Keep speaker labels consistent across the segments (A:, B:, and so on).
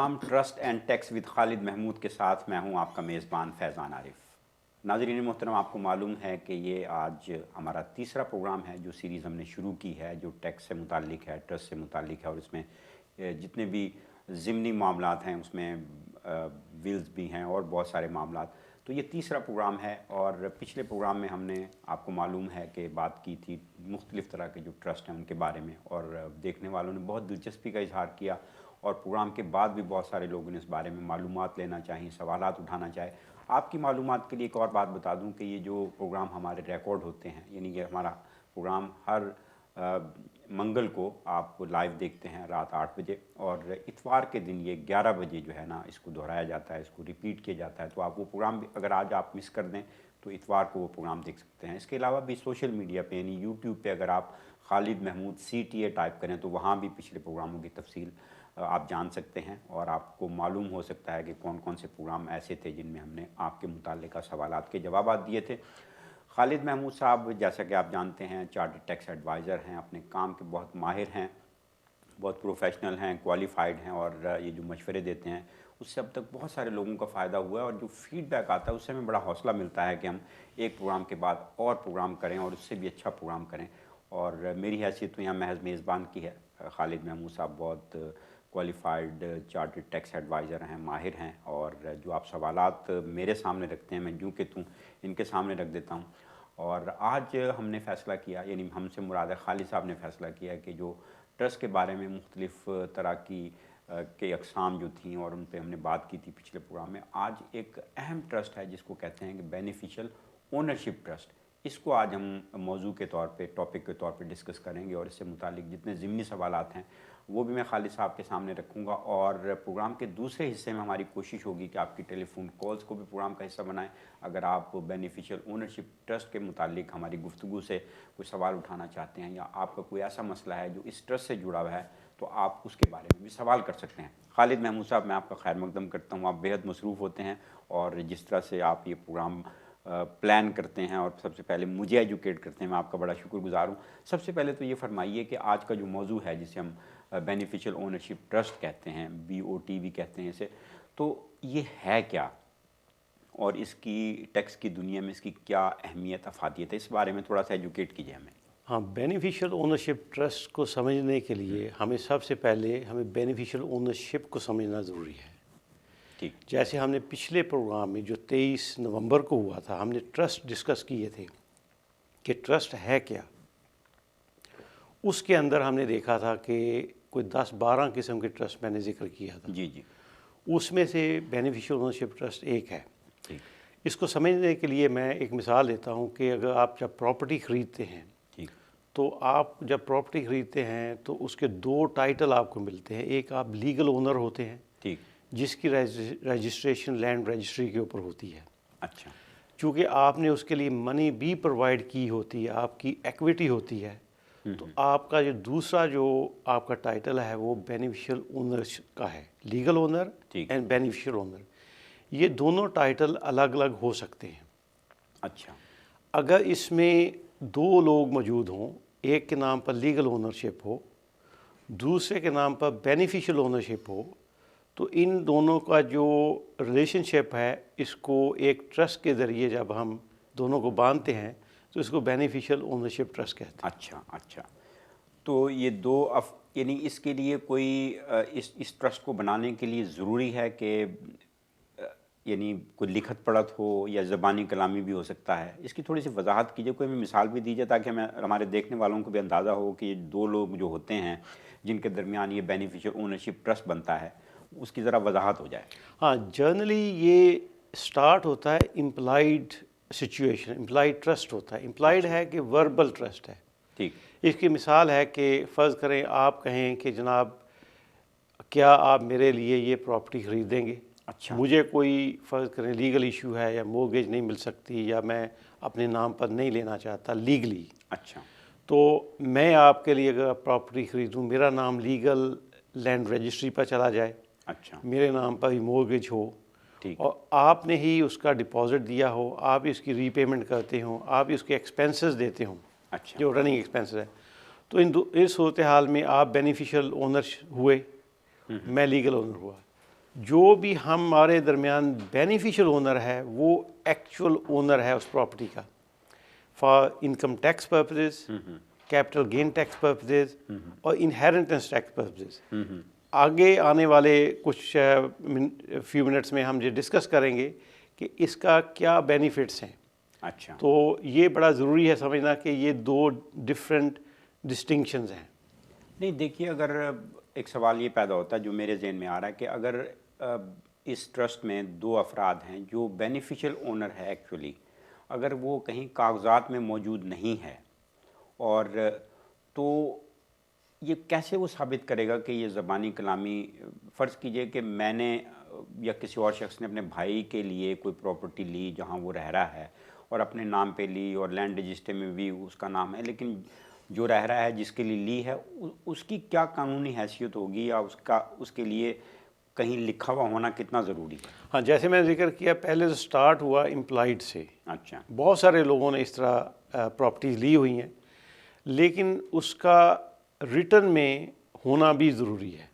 A: Programme trust and tax with Khalid Mahmood के साथ मैं हूं आपका मेज़बान फैज़ान आरिफ। नाज़रीन मोहतरम, आपको मालूम है कि ये आज हमारा तीसरा प्रोग्राम है जो सीरीज़ हमने शुरू की है, जो टैक्स से मुताल्लिक है, ट्रस्ट से मुताल्लिक है, और इसमें जितने भी ज़िमनी मामलात हैं उसमें विल्स भी हैं और बहुत सारे मामलात। तो ये तीसरा प्रोग्राम है और पिछले प्रोग्राम में हमने आपको मालूम है कि बात की थी मुख्तलिफ़ तरह के जो ट्रस्ट हैं उनके बारे में, और देखने वालों ने बहुत दिलचस्पी का इजहार किया और प्रोग्राम के बाद भी बहुत सारे लोगों ने इस बारे में मालूमात लेना चाहिए, सवालात उठाना चाहे। आपकी मालूमात के लिए एक और बात बता दूं कि ये जो प्रोग्राम हमारे रिकॉर्ड होते हैं, यानी कि हमारा प्रोग्राम हर मंगल को आप लाइव देखते हैं रात 8 बजे, और इतवार के दिन ये 11 बजे जो है ना इसको दोहराया जाता है, इसको रिपीट किया जाता है। तो आप वो प्रोग्राम भी अगर आज आप मिस कर दें तो इतवार को वो प्रोग्राम देख सकते हैं। इसके अलावा भी सोशल मीडिया पे यानी यूट्यूब पे अगर आप खालिद महमूद CTA टाइप करें तो वहाँ भी पिछले प्रोग्रामों की तफसील आप जान सकते हैं, और आपको मालूम हो सकता है कि कौन कौन से प्रोग्राम ऐसे थे जिनमें हमने आपके मुताल्लिका सवालात के जवाब दिए थे। खालिद महमूद साहब, जैसा कि आप जानते हैं, चार्टर्ड टैक्स एडवाइज़र हैं, अपने काम के बहुत माहिर हैं, बहुत प्रोफेशनल हैं, क्वालिफाइड हैं, और ये जो मशवरे देते हैं उससे अब तक बहुत सारे लोगों का फ़ायदा हुआ है, और जो फीडबैक आता है उससे हमें बड़ा हौसला मिलता है कि हम एक प्रोग्राम के बाद और प्रोग्राम करें और उससे भी अच्छा प्रोग्राम करें। और मेरी हैसियत तो यहाँ महज मेज़बान की है। खालिद महमूद साहब बहुत क्वालिफाइड चार्टर्ड टैक्स एडवाइज़र हैं, माहिर हैं, और जो आप सवालात मेरे सामने रखते हैं मैं यूँ कि तूँ इनके सामने रख देता हूँ। और आज हमने फ़ैसला किया, यानी हमसे मुराद है खालिद साहब ने फ़ैसला किया कि जो ट्रस्ट के बारे में मुख्तलिफ़ तरह की के अक़साम जो थी और उन पे हमने बात की थी पिछले प्रोग्राम में, आज एक अहम ट्रस्ट है जिसको कहते हैं कि बेनिफिशियल ओनरशिप ट्रस्ट। इसको आज हम मौजू के तौर पे, टॉपिक के तौर पे डिस्कस करेंगे, और इससे मुतालिक जितने ज़िमनी सवालात हैं वो भी मैं खालिद साहब के सामने रखूँगा। और प्रोग्राम के दूसरे हिस्से में हमारी कोशिश होगी कि आपकी टेलीफोन कॉल्स को भी प्रोग्राम का हिस्सा बनाएं। अगर आप बेनिफिशियल ओनरशिप ट्रस्ट के मुतालिक हमारी गुफ्तगू से कोई सवाल उठाना चाहते हैं, या आपका कोई ऐसा मसला है जो इस ट्रस्ट से जुड़ा हुआ है, तो आप उसके बारे में भी सवाल कर सकते हैं। खालिद महमूद साहब, मैं आपका खैर मकदम करता हूँ। आप बेहद मसरूफ़ होते हैं, और जिस तरह से आप ये प्रोग्राम प्लान करते हैं और सबसे पहले मुझे एजुकेट करते हैं, मैं आपका बड़ा शुक्रगुजार हूँ। सबसे पहले तो ये फरमाइए कि आज का जो मौजू है जिसे हम बेनिफिशियल ओनरशिप ट्रस्ट कहते हैं, BOT भी कहते हैं इसे, तो ये है क्या, और इसकी टैक्स की दुनिया में इसकी क्या अहमियत, अफादियत है, इस बारे में थोड़ा सा एजुकेट कीजिए हमें।
B: हाँ, बेनिफिशियल ओनरशिप ट्रस्ट को समझने के लिए हमें सबसे पहले बेनिफिशियल ओनरशिप को समझना ज़रूरी है।
A: ठीक।
B: जैसे हमने पिछले प्रोग्राम में जो 23 नवंबर को हुआ था, हमने ट्रस्ट डिस्कस किए थे कि ट्रस्ट है क्या। उसके अंदर हमने देखा था कि कोई 10-12 किस्म के ट्रस्ट मैंने जिक्र किया था।
A: जी जी।
B: उसमें से बेनिफिशियल ओनरशिप ट्रस्ट एक है।
A: ठीक।
B: इसको समझने के लिए मैं एक मिसाल देता हूँ कि अगर आप जब प्रॉपर्टी ख़रीदते हैं, तो आप जब प्रॉपर्टी ख़रीदते हैं तो उसके 2 टाइटल आपको मिलते हैं। एक आप लीगल ओनर होते हैं,
A: ठीक,
B: जिसकी रजिस्ट्रेशन लैंड रजिस्ट्री के ऊपर होती है।
A: अच्छा।
B: चूँकि आपने उसके लिए मनी भी प्रोवाइड की होती है, आपकी इक्विटी होती है, तो आपका जो दूसरा जो आपका टाइटल है वो बेनिफिशियल ओनर का है। Legal owner and beneficial owner, ये दोनों टाइटल अलग अलग हो सकते हैं।
A: अच्छा।
B: अगर इसमें 2 लोग मौजूद हों, एक के नाम पर लीगल ओनरशिप हो, दूसरे के नाम पर बेनिफिशियल ओनरशिप हो, तो इन दोनों का जो रिलेशनशिप है इसको एक ट्रस्ट के ज़रिए जब हम दोनों को बांधते हैं तो इसको बेनिफिशियल ओनरशिप ट्रस्ट कहते हैं।
A: अच्छा अच्छा। तो ये दो यानी इसके लिए कोई इस ट्रस्ट को बनाने के लिए ज़रूरी है कि यानी कोई लिखत पढ़त हो या ज़बानी कलामी भी हो सकता है? इसकी थोड़ी सी वजाहत कीजिए, कोई हमें मिसाल भी दीजिए ताकि हमें, हमारे देखने वालों को भी अंदाज़ा हो कि ये 2 लोग जो होते हैं जिनके दरमियान ये बेनिफिशियल ओनरशिप ट्रस्ट बनता है, उसकी ज़रा वजाहत हो जाए।
B: हाँ, जनरली ये स्टार्ट होता है इम्प्लाइड सिचुएशन, इम्प्लाइड ट्रस्ट होता है। इम्प्लाइड है कि वर्बल ट्रस्ट है।
A: ठीक।
B: इसकी मिसाल है कि फ़र्ज़ करें आप कहें कि जनाब क्या आप मेरे लिए ये प्रॉपर्टी ख़रीदेंगे।
A: अच्छा।
B: मुझे कोई फ़र्ज़ करें लीगल इशू है या मोर्गेज नहीं मिल सकती, या मैं अपने नाम पर नहीं लेना चाहता लीगली। अच्छा। तो मैं आपके लिए अगर प्रॉपर्टी ख़रीदूँ, मेरा नाम लीगल लैंड रजिस्ट्री पर चला जाए,
A: अच्छा,
B: मेरे नाम पर ही मोर्गेज हो, और आपने ही उसका डिपॉज़िट दिया हो, आप इसकी रीपेमेंट करते हो, आप इसके एक्सपेंसेस देते हो,
A: अच्छा,
B: जो रनिंग एक्सपेंसेस है, तो इस सूरत हाल में आप बेनिफिशियल ओनर हुए, मैं लीगल ओनर हुआ। जो भी हमारे दरमियान बेनिफिशियल ओनर है वो एक्चुअल ओनर है उस प्रॉपर्टी का, for income tax purposes, capital gain tax purposes और इनहेरिटेंस टैक्स पर्पसेस। आगे आने वाले कुछ फ्यू मिनट्स में हम ये डिस्कस करेंगे कि इसका क्या बेनिफिट्स हैं।
A: अच्छा,
B: तो ये बड़ा ज़रूरी है समझना कि ये दो डिफरेंट डिस्टिंक्शंस हैं।
A: नहीं देखिए, अगर एक सवाल ये पैदा होता है जो मेरे जहन में आ रहा है कि अगर इस ट्रस्ट में दो अफराद हैं जो बेनिफिशियल ओनर है एक्चुअली, अगर वो कहीं कागजात में मौजूद नहीं है, और तो ये कैसे वो साबित करेगा कि ये ज़बानी कलामी, फ़र्ज़ कीजिए कि मैंने या किसी और शख्स ने अपने भाई के लिए कोई प्रॉपर्टी ली जहाँ वो रह रहा है और अपने नाम पे ली और लैंड रजिस्टर में भी उसका नाम है, लेकिन जो रह रहा है जिसके लिए ली है उसकी क्या कानूनी हैसियत होगी, या उसके लिए कहीं लिखा हुआ होना कितना ज़रूरी है?
B: हाँ, जैसे मैंने जिक्र किया पहले, तो स्टार्ट हुआ इम्प्लाइड से।
A: अच्छा,
B: बहुत सारे लोगों ने इस तरह प्रॉपर्टीज़ ली हुई हैं, लेकिन उसका रिटर्न में होना भी ज़रूरी है।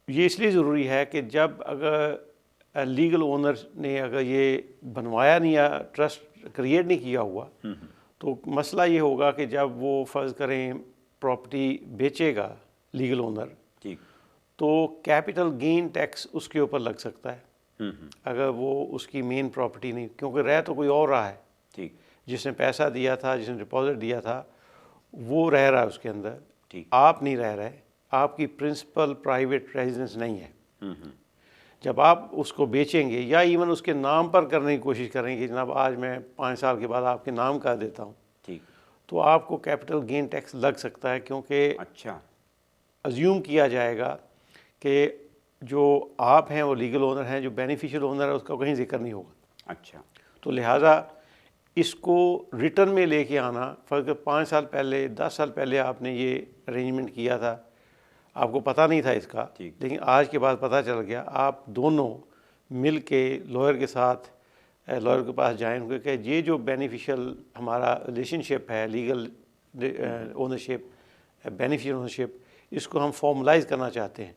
B: ये इसलिए ज़रूरी है कि जब अगर लीगल ओनर ने अगर ये बनवाया नहीं या ट्रस्ट क्रिएट नहीं किया हुआ, तो मसला ये होगा कि जब वो फ़र्ज़ करें प्रॉपर्टी बेचेगा लीगल ओनर,
A: ठीक,
B: तो कैपिटल गेन टैक्स उसके ऊपर लग सकता है अगर वो उसकी मेन प्रॉपर्टी नहीं, क्योंकि रह तो कोई और रहा है।
A: ठीक,
B: जिसने पैसा दिया था, जिसने डिपॉजिट दिया था, वो रह रहा है उसके अंदर,
A: ठीक,
B: आप नहीं रह रहे, आपकी प्रिंसिपल प्राइवेट रेजिडेंस नहीं है। जब आप उसको बेचेंगे या इवन उसके नाम पर करने की कोशिश करेंगे, जनाब आज मैं 5 साल के बाद आपके नाम कर देता हूँ,
A: ठीक,
B: तो आपको कैपिटल गेन टैक्स लग सकता है, क्योंकि
A: अच्छा,
B: अज्यूम किया जाएगा कि जो आप हैं वो लीगल ओनर हैं, जो बेनिफिशियल ओनर है उसका कहीं जिक्र नहीं होगा।
A: अच्छा,
B: तो लिहाजा इसको रिटर्न में लेके आना, फ़र्क 5 साल पहले 10 साल पहले आपने ये अरेंजमेंट किया था, आपको पता नहीं था इसका, लेकिन आज के बाद पता चल गया, आप दोनों मिल के लॉयर के साथ लॉयर के पास जाएँ, क्योंकि ये जो बेनिफिशियल हमारा रिलेशनशिप है, लीगल ओनरशिप, बेनिफिशियल ओनरशिप, इसको हम फॉर्मलाइज करना चाहते हैं।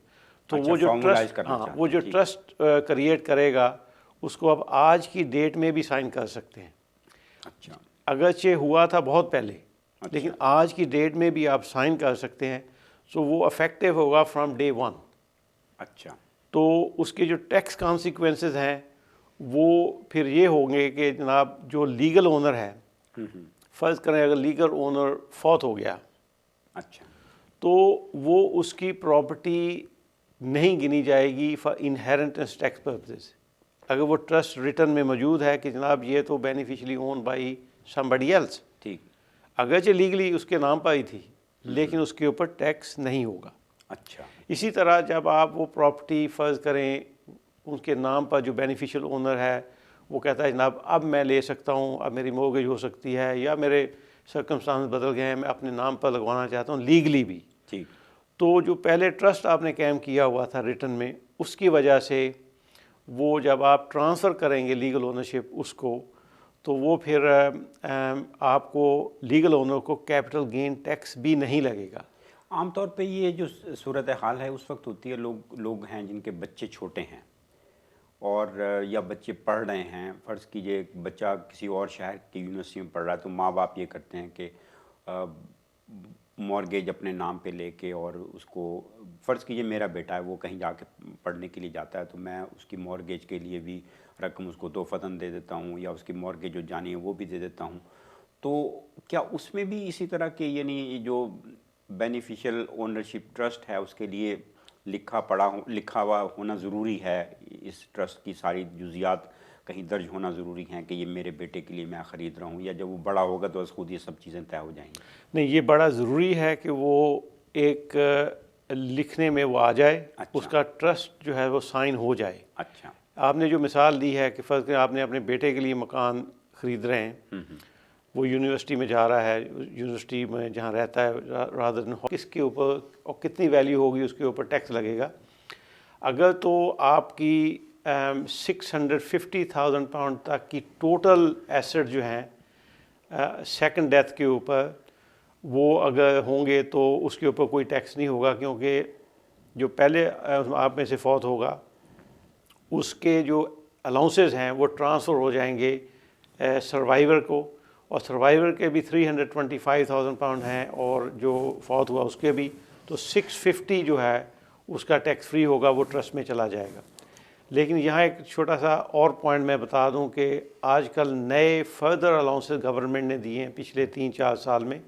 B: तो
A: अच्छा,
B: वो जो
A: formalize
B: ट्रस्ट,
A: करना
B: हाँ,
A: चाहते
B: वो जो
A: हैं,
B: ट्रस्ट क्रिएट करेगा उसको अब आज की डेट में भी साइन कर सकते हैं।
A: अच्छा,
B: अगरचे हुआ था बहुत पहले, लेकिन आज की डेट में भी आप साइन कर सकते हैं, सो वो अफेक्टिव होगा फ्रॉम डे 1।
A: अच्छा,
B: तो उसके जो टैक्स कॉन्सिक्वेंसेस हैं वो फिर ये होंगे कि जनाब जो लीगल ओनर है, फ़र्ज़ करें अगर लीगल ओनर फौत हो गया,
A: अच्छा,
B: तो वो उसकी प्रॉपर्टी नहीं गिनी जाएगी फॉर इनहेरिटेंस टैक्स पर्पसेस। अगर वो ट्रस्ट रिटर्न में मौजूद है कि जनाब ये तो beneficially own by somebody else,
A: ठीक,
B: अगरचे लीगली उसके नाम पर ही थी, लेकिन उसके ऊपर टैक्स नहीं होगा।
A: अच्छा,
B: इसी तरह जब आप वो प्रॉपर्टी फ़र्ज़ करें उनके नाम पर, जो बेनिफिशियल ओनर है वो कहता है जनाब अब मैं ले सकता हूँ, अब मेरी मॉर्गेज हो सकती है, या मेरे सर्कमस्टांस बदल गए हैं, मैं अपने नाम पर लगवाना चाहता हूँ लीगली भी,
A: ठीक,
B: तो जो पहले ट्रस्ट आपने कायम किया हुआ था रिटर्न में, उसकी वजह से वो जब आप ट्रांसफ़र करेंगे लीगल ओनरशिप उसको, तो वो फिर आपको लीगल ओनर को कैपिटल गेन टैक्स भी नहीं लगेगा।
A: आमतौर पे ये जो सूरत हाल है उस वक्त होती है, लोग हैं जिनके बच्चे छोटे हैं और या बच्चे पढ़ रहे हैं, फ़र्ज़ कीजिए एक बच्चा किसी और शहर की यूनिवर्सिटी में पढ़ रहा है, तो माँ बाप ये करते हैं कि मॉर्गेज अपने नाम पे लेके, और उसको फ़र्ज़ कीजिए मेरा बेटा है वो कहीं जाके पढ़ने के लिए जाता है, तो मैं उसकी मॉर्गेज के लिए भी रकम उसको तोहफ़तन दे देता हूँ, या उसकी मॉर्गेज जो जानी है वो भी दे देता हूँ। तो क्या उसमें भी इसी तरह के, यानी जो बेनिफिशियल ओनरशिप ट्रस्ट है उसके लिए लिखा हुआ होना ज़रूरी है, इस ट्रस्ट की सारी जुज़ियात कहीं दर्ज होना ज़रूरी है कि ये मेरे बेटे के लिए मैं ख़रीद रहा हूँ, या जब वो बड़ा होगा तो बस खुद ये सब चीज़ें तय हो जाएंगी?
B: नहीं, ये बड़ा ज़रूरी है कि वो एक लिखने में वो आ जाए,
A: अच्छा,
B: उसका ट्रस्ट जो है वो साइन हो जाए।
A: अच्छा,
B: आपने जो मिसाल दी है कि फ़र्ज़ करें आपने अपने बेटे के लिए मकान ख़रीद रहे हैं, वो यूनिवर्सिटी में जा रहा है, यूनिवर्सिटी में जहाँ रहता है रादर देन किसके ऊपर और कितनी वैल्यू होगी उसके ऊपर टैक्स लगेगा। अगर तो आपकी 650,000 पाउंड तक की टोटल एसेट जो हैं सेकंड डेथ के ऊपर वो अगर होंगे तो उसके ऊपर कोई टैक्स नहीं होगा, क्योंकि जो पहले आप में से फौत होगा उसके जो अलाउंसेस हैं वो ट्रांसफ़र हो जाएंगे सर्वाइवर को, और सर्वाइवर के भी 325,000 पाउंड हैं और जो फौत हुआ उसके भी, तो 650 जो है उसका टैक्स फ्री होगा, वो ट्रस्ट में चला जाएगा। लेकिन यहाँ एक छोटा सा और पॉइंट मैं बता दूँ कि आजकल नए फर्दर अलाउंसेस गवर्नमेंट ने दिए हैं पिछले 3-4 साल में,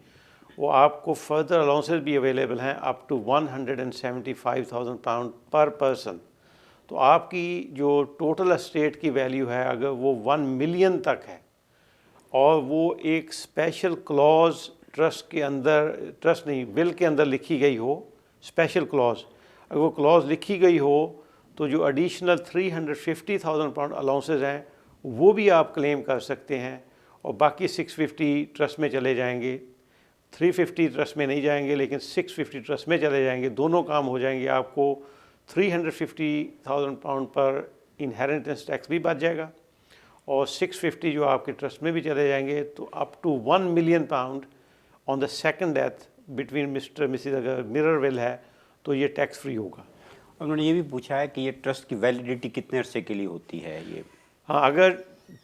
B: वो आपको फर्दर अलाउंसेस भी अवेलेबल हैं अप टू 175,000 पाउंड पर पर्सन। तो आपकी जो टोटल एस्टेट की वैल्यू है अगर वो 1 मिलियन तक है और वो एक स्पेशल क्लॉज ट्रस्ट के अंदर, ट्रस्ट नहीं विल के अंदर लिखी गई हो, स्पेशल क्लॉज, अगर वो क्लॉज लिखी गई हो तो जो एडिशनल 350,000 पाउंड अलाउंसेस हैं वो भी आप क्लेम कर सकते हैं, और बाकी 650 ट्रस्ट में चले जाएंगे। 350 ट्रस्ट में नहीं जाएंगे लेकिन 650 ट्रस्ट में चले जाएंगे, दोनों काम हो जाएंगे। आपको 350,000 पाउंड पर इनहेरिटेंस टैक्स भी बच जाएगा और 650 जो आपके ट्रस्ट में भी चले जाएंगे, तो up to 1 million pound on the second death between Mr Mrs, अगर मिरर विल है तो ये टैक्स फ्री होगा।
A: उन्होंने ये भी पूछा है कि ये ट्रस्ट की वैलिडिटी कितने अरसे के लिए होती है ये?
B: हाँ, अगर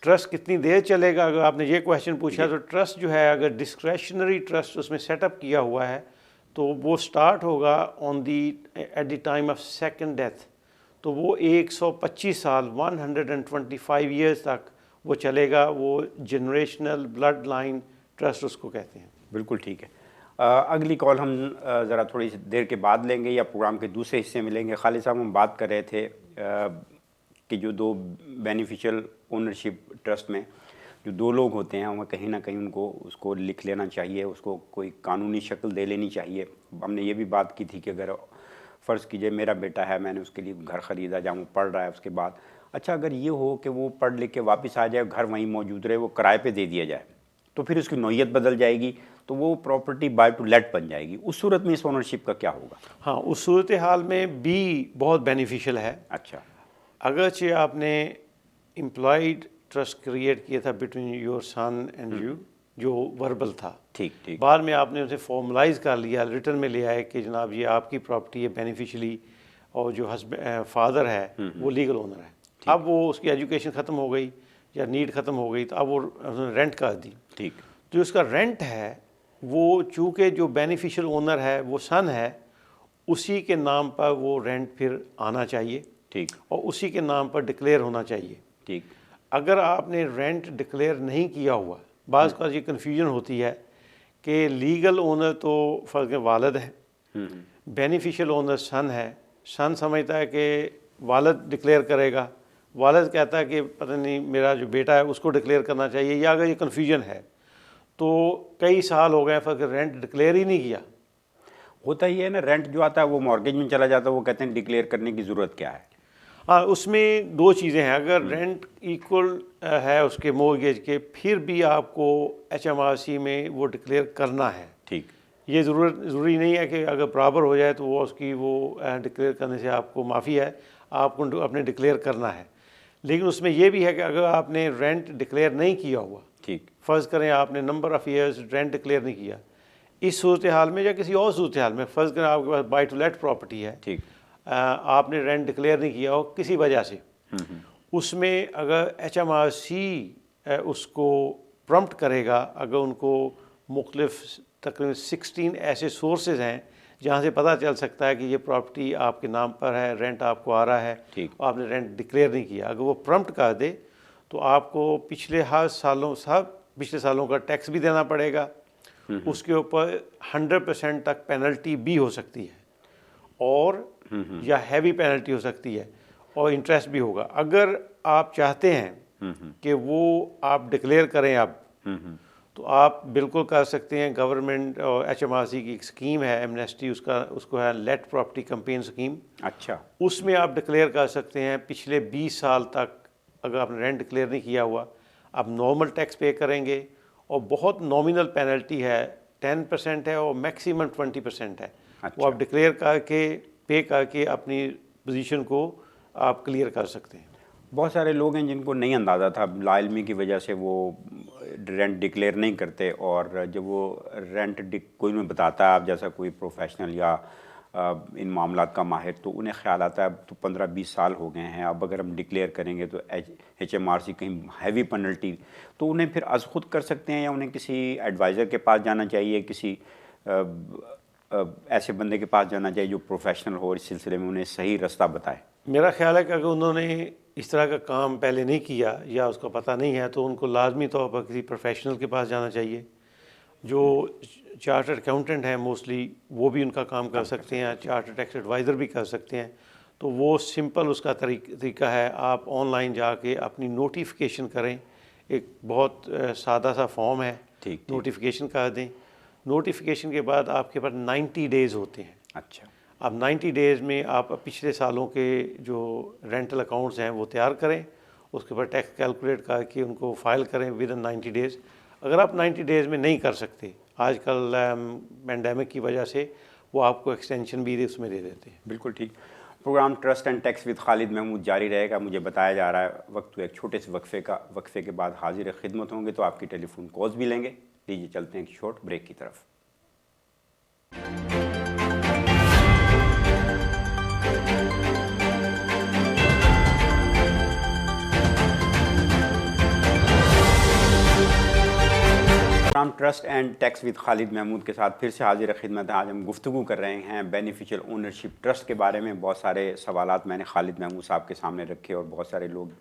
B: ट्रस्ट कितनी देर चलेगा, अगर आपने ये क्वेश्चन पूछा, तो ट्रस्ट जो है अगर डिस्क्रेशनरी ट्रस्ट उसमें सेटअप किया हुआ है तो वो स्टार्ट होगा on the at the time of second death, तो वो 125 साल 125 ईयर्स तक वो चलेगा। वो जनरेशनल ब्लड लाइन ट्रस्ट उसको कहते हैं।
A: बिल्कुल ठीक है। अगली कॉल हम ज़रा थोड़ी सी देर के बाद लेंगे या प्रोग्राम के दूसरे हिस्से में लेंगे। खालिद साहब, हम बात कर रहे थे कि जो दो बेनिफिशियल ओनरशिप ट्रस्ट में जो दो लोग होते हैं, वह कहीं ना कहीं उनको उसको लिख लेना चाहिए, उसको कोई कानूनी शक्ल दे लेनी चाहिए। हमने ये भी बात की थी कि अगर फ़र्ज़ कीजिए मेरा बेटा है, मैंने उसके लिए घर ख़रीदा जहाँ वो पढ़ रहा है, उसके बाद अच्छा अगर ये हो कि वो पढ़ लिख के वापस आ जाए, घर वहीं मौजूद रहे, वो किराए पे दे दिया जाए, तो फिर उसकी नौयत बदल जाएगी, तो वो प्रॉपर्टी बाय टू लेट बन जाएगी। उस सूरत में इस ओनरशिप का क्या होगा?
B: हाँ, उस सूरत हाल में भी बहुत बेनिफिशियल है।
A: अच्छा,
B: अगरचे आपने एम्प्लॉयड ट्रस्ट क्रिएट किया था between your son and you, जो वर्बल था,
A: ठीक ठीक,
B: बाद में आपने उसे फॉर्मलाइज कर लिया, रिटर्न में ले आए कि जनाब ये आपकी प्रॉपर्टी है बेनिफिशली, और जो हस्बैंड फादर है वो लीगल ओनर है। अब वो उसकी एजुकेशन ख़त्म हो गई या नीड ख़त्म हो गई, तो अब वो रेंट कर दी।
A: ठीक,
B: तो उसका रेंट है वो चूँकि जो बेनिफिशियल ओनर है वो सन है, उसी के नाम पर वो रेंट फिर आना चाहिए,
A: ठीक,
B: और उसी के नाम पर डिक्लेयर होना चाहिए।
A: ठीक,
B: अगर आपने रेंट डिक्लेयर नहीं किया हुआ, बाज़ का ये कन्फ्यूजन होती है कि लीगल ओनर तो फ़र्ज़ में वालिद है, बेनिफिशियल ओनर सन है, सन समझता है कि वालिद डिक्लेयर करेगा, वालिद कहता है कि पता नहीं मेरा जो बेटा है उसको डिक्लेयर करना चाहिए, या अगर ये कन्फ्यूजन है तो कई साल हो गए फिर रेंट डिक्लेयर ही नहीं किया।
A: होता ही है ना, रेंट जो आता है वो मॉर्गेज में चला जाता है, वो कहते हैं डिक्लेयर करने की ज़रूरत क्या है।
B: हाँ, उसमें दो चीज़ें हैं, अगर रेंट इक्वल है उसके मॉर्गेज के, फिर भी आपको HMRC में वो डिक्लेयर करना है।
A: ठीक,
B: ये ज़रूरी नहीं है कि अगर बराबर हो जाए तो वो उसकी वो डिक्लेयर करने से आपको माफ़ी है, आपको अपने डिक्लेयर करना है। लेकिन उसमें यह भी है कि अगर आपने रेंट डिक्लेयर नहीं किया हुआ,
A: ठीक,
B: फ़र्ज़ करें आपने number of years rent declare नहीं किया, इस सूरत हाल में या किसी और सूरत हाल में, फ़र्ज़ करें आपके पास बाय टू लेट प्रॉपर्टी है,
A: ठीक,
B: आपने रेंट डिक्लेयर नहीं किया हो किसी वजह से, उसमें अगर HMRC उसको प्रॉम्प्ट करेगा, अगर उनको मुख्तलिफ तकरीबन 16 ऐसे सोर्सेज हैं जहाँ से पता चल सकता है कि ये प्रॉपर्टी आपके नाम पर है, रेंट आपको आ रहा है,
A: ठीक,
B: आपने रेंट डिक्लेयर नहीं किया, अगर वो प्रॉम्प्ट कर दे तो आपको पिछले पिछले सालों का टैक्स भी देना पड़ेगा, उसके ऊपर 100% तक पेनल्टी भी हो सकती है, और या हैवी पेनल्टी हो सकती है, और इंटरेस्ट भी होगा। अगर आप चाहते हैं कि वो आप डिक्लेयर करें अब, तो आप बिल्कुल कर सकते हैं। गवर्नमेंट और HMRC की एक स्कीम है एमनेस्टी, उसको है लेट प्रॉपर्टी कैंपेन स्कीम।
A: अच्छा,
B: उसमें आप डिक्लेयर कर सकते हैं पिछले 20 साल तक, अगर आपने रेंट डिक्लेयर नहीं किया हुआ, आप नॉर्मल टैक्स पे करेंगे, और बहुत नॉमिनल पेनल्टी है, 10% है और मैक्सिमम 20% है।
A: अच्छा,
B: वो आप डिक्लेयर करके पे करके अपनी पोजीशन को आप क्लियर कर सकते हैं।
A: बहुत सारे लोग हैं जिनको नहीं अंदाज़ा था, लाइलमी की वजह से वो रेंट डिक्लेयर नहीं करते, और जब वो रेंट कोई में बताता है, आप जैसा कोई प्रोफेशनल या इन मामलात का माहिर, तो उन्हें ख्याल आता है अब तो 15-20 साल हो गए हैं, अब अगर हम डिक्लेयर करेंगे तो HMRC कहीं हैवी पेनल्टी, तो उन्हें फिर अज़ खुद कर सकते हैं या उन्हें किसी एडवाइज़र के पास जाना चाहिए, किसी ऐसे बंदे के पास जाना चाहिए जो प्रोफेशनल हो इस सिलसिले में, उन्हें सही रास्ता बताए?
B: मेरा ख्याल है कि अगर उन्होंने इस तरह का काम पहले नहीं किया या उसको पता नहीं है तो उनको लाजमी तौर पर किसी प्रोफेशनल के पास जाना चाहिए। जो चार्टर्ड अकाउंटेंट हैं मोस्टली वो भी उनका काम कर सकते हैं, चार्टर्ड टैक्स एडवाइज़र भी कर सकते हैं। तो वो सिंपल उसका तरीका है, आप ऑनलाइन जाके अपनी नोटिफिकेशन करें, एक बहुत सादा सा फॉर्म है, नोटिफिकेशन कर दें। नोटिफिकेशन के बाद आपके पास 90 डेज़ होते हैं।
A: अच्छा,
B: अब 90 डेज़ में आप पिछले सालों के जो रेंटल अकाउंट्स हैं वो तैयार करें, उसके बाद टैक्स कैलकुलेट करके उनको फ़ाइल करें विद इन 90 डेज़। अगर आप 90 डेज़ में नहीं कर सकते, आजकल पैंडेमिक की वजह से वो आपको एक्सटेंशन भी उसमें दे देते हैं।
A: बिल्कुल ठीक। Programme trust and tax with Khalid Mahmood जारी रहेगा। मुझे बताया जा रहा है वक्त एक छोटे से वक्फे के बाद हाजिर खिदमत होंगे, तो आपकी टेलीफोन कॉल्स भी लेंगे। लीजिए चलते हैं एक शॉर्ट ब्रेक की तरफ। Trust and tax with Khalid Mahmood के साथ फिर से हाजिर खिदमत है। आज हम गुफ्तगू कर रहे हैं बेनिफिशियल ओनरशिप ट्रस्ट के बारे में। बहुत सारे सवालात मैंने खालिद महमूद साहब के सामने रखे और बहुत सारे लोग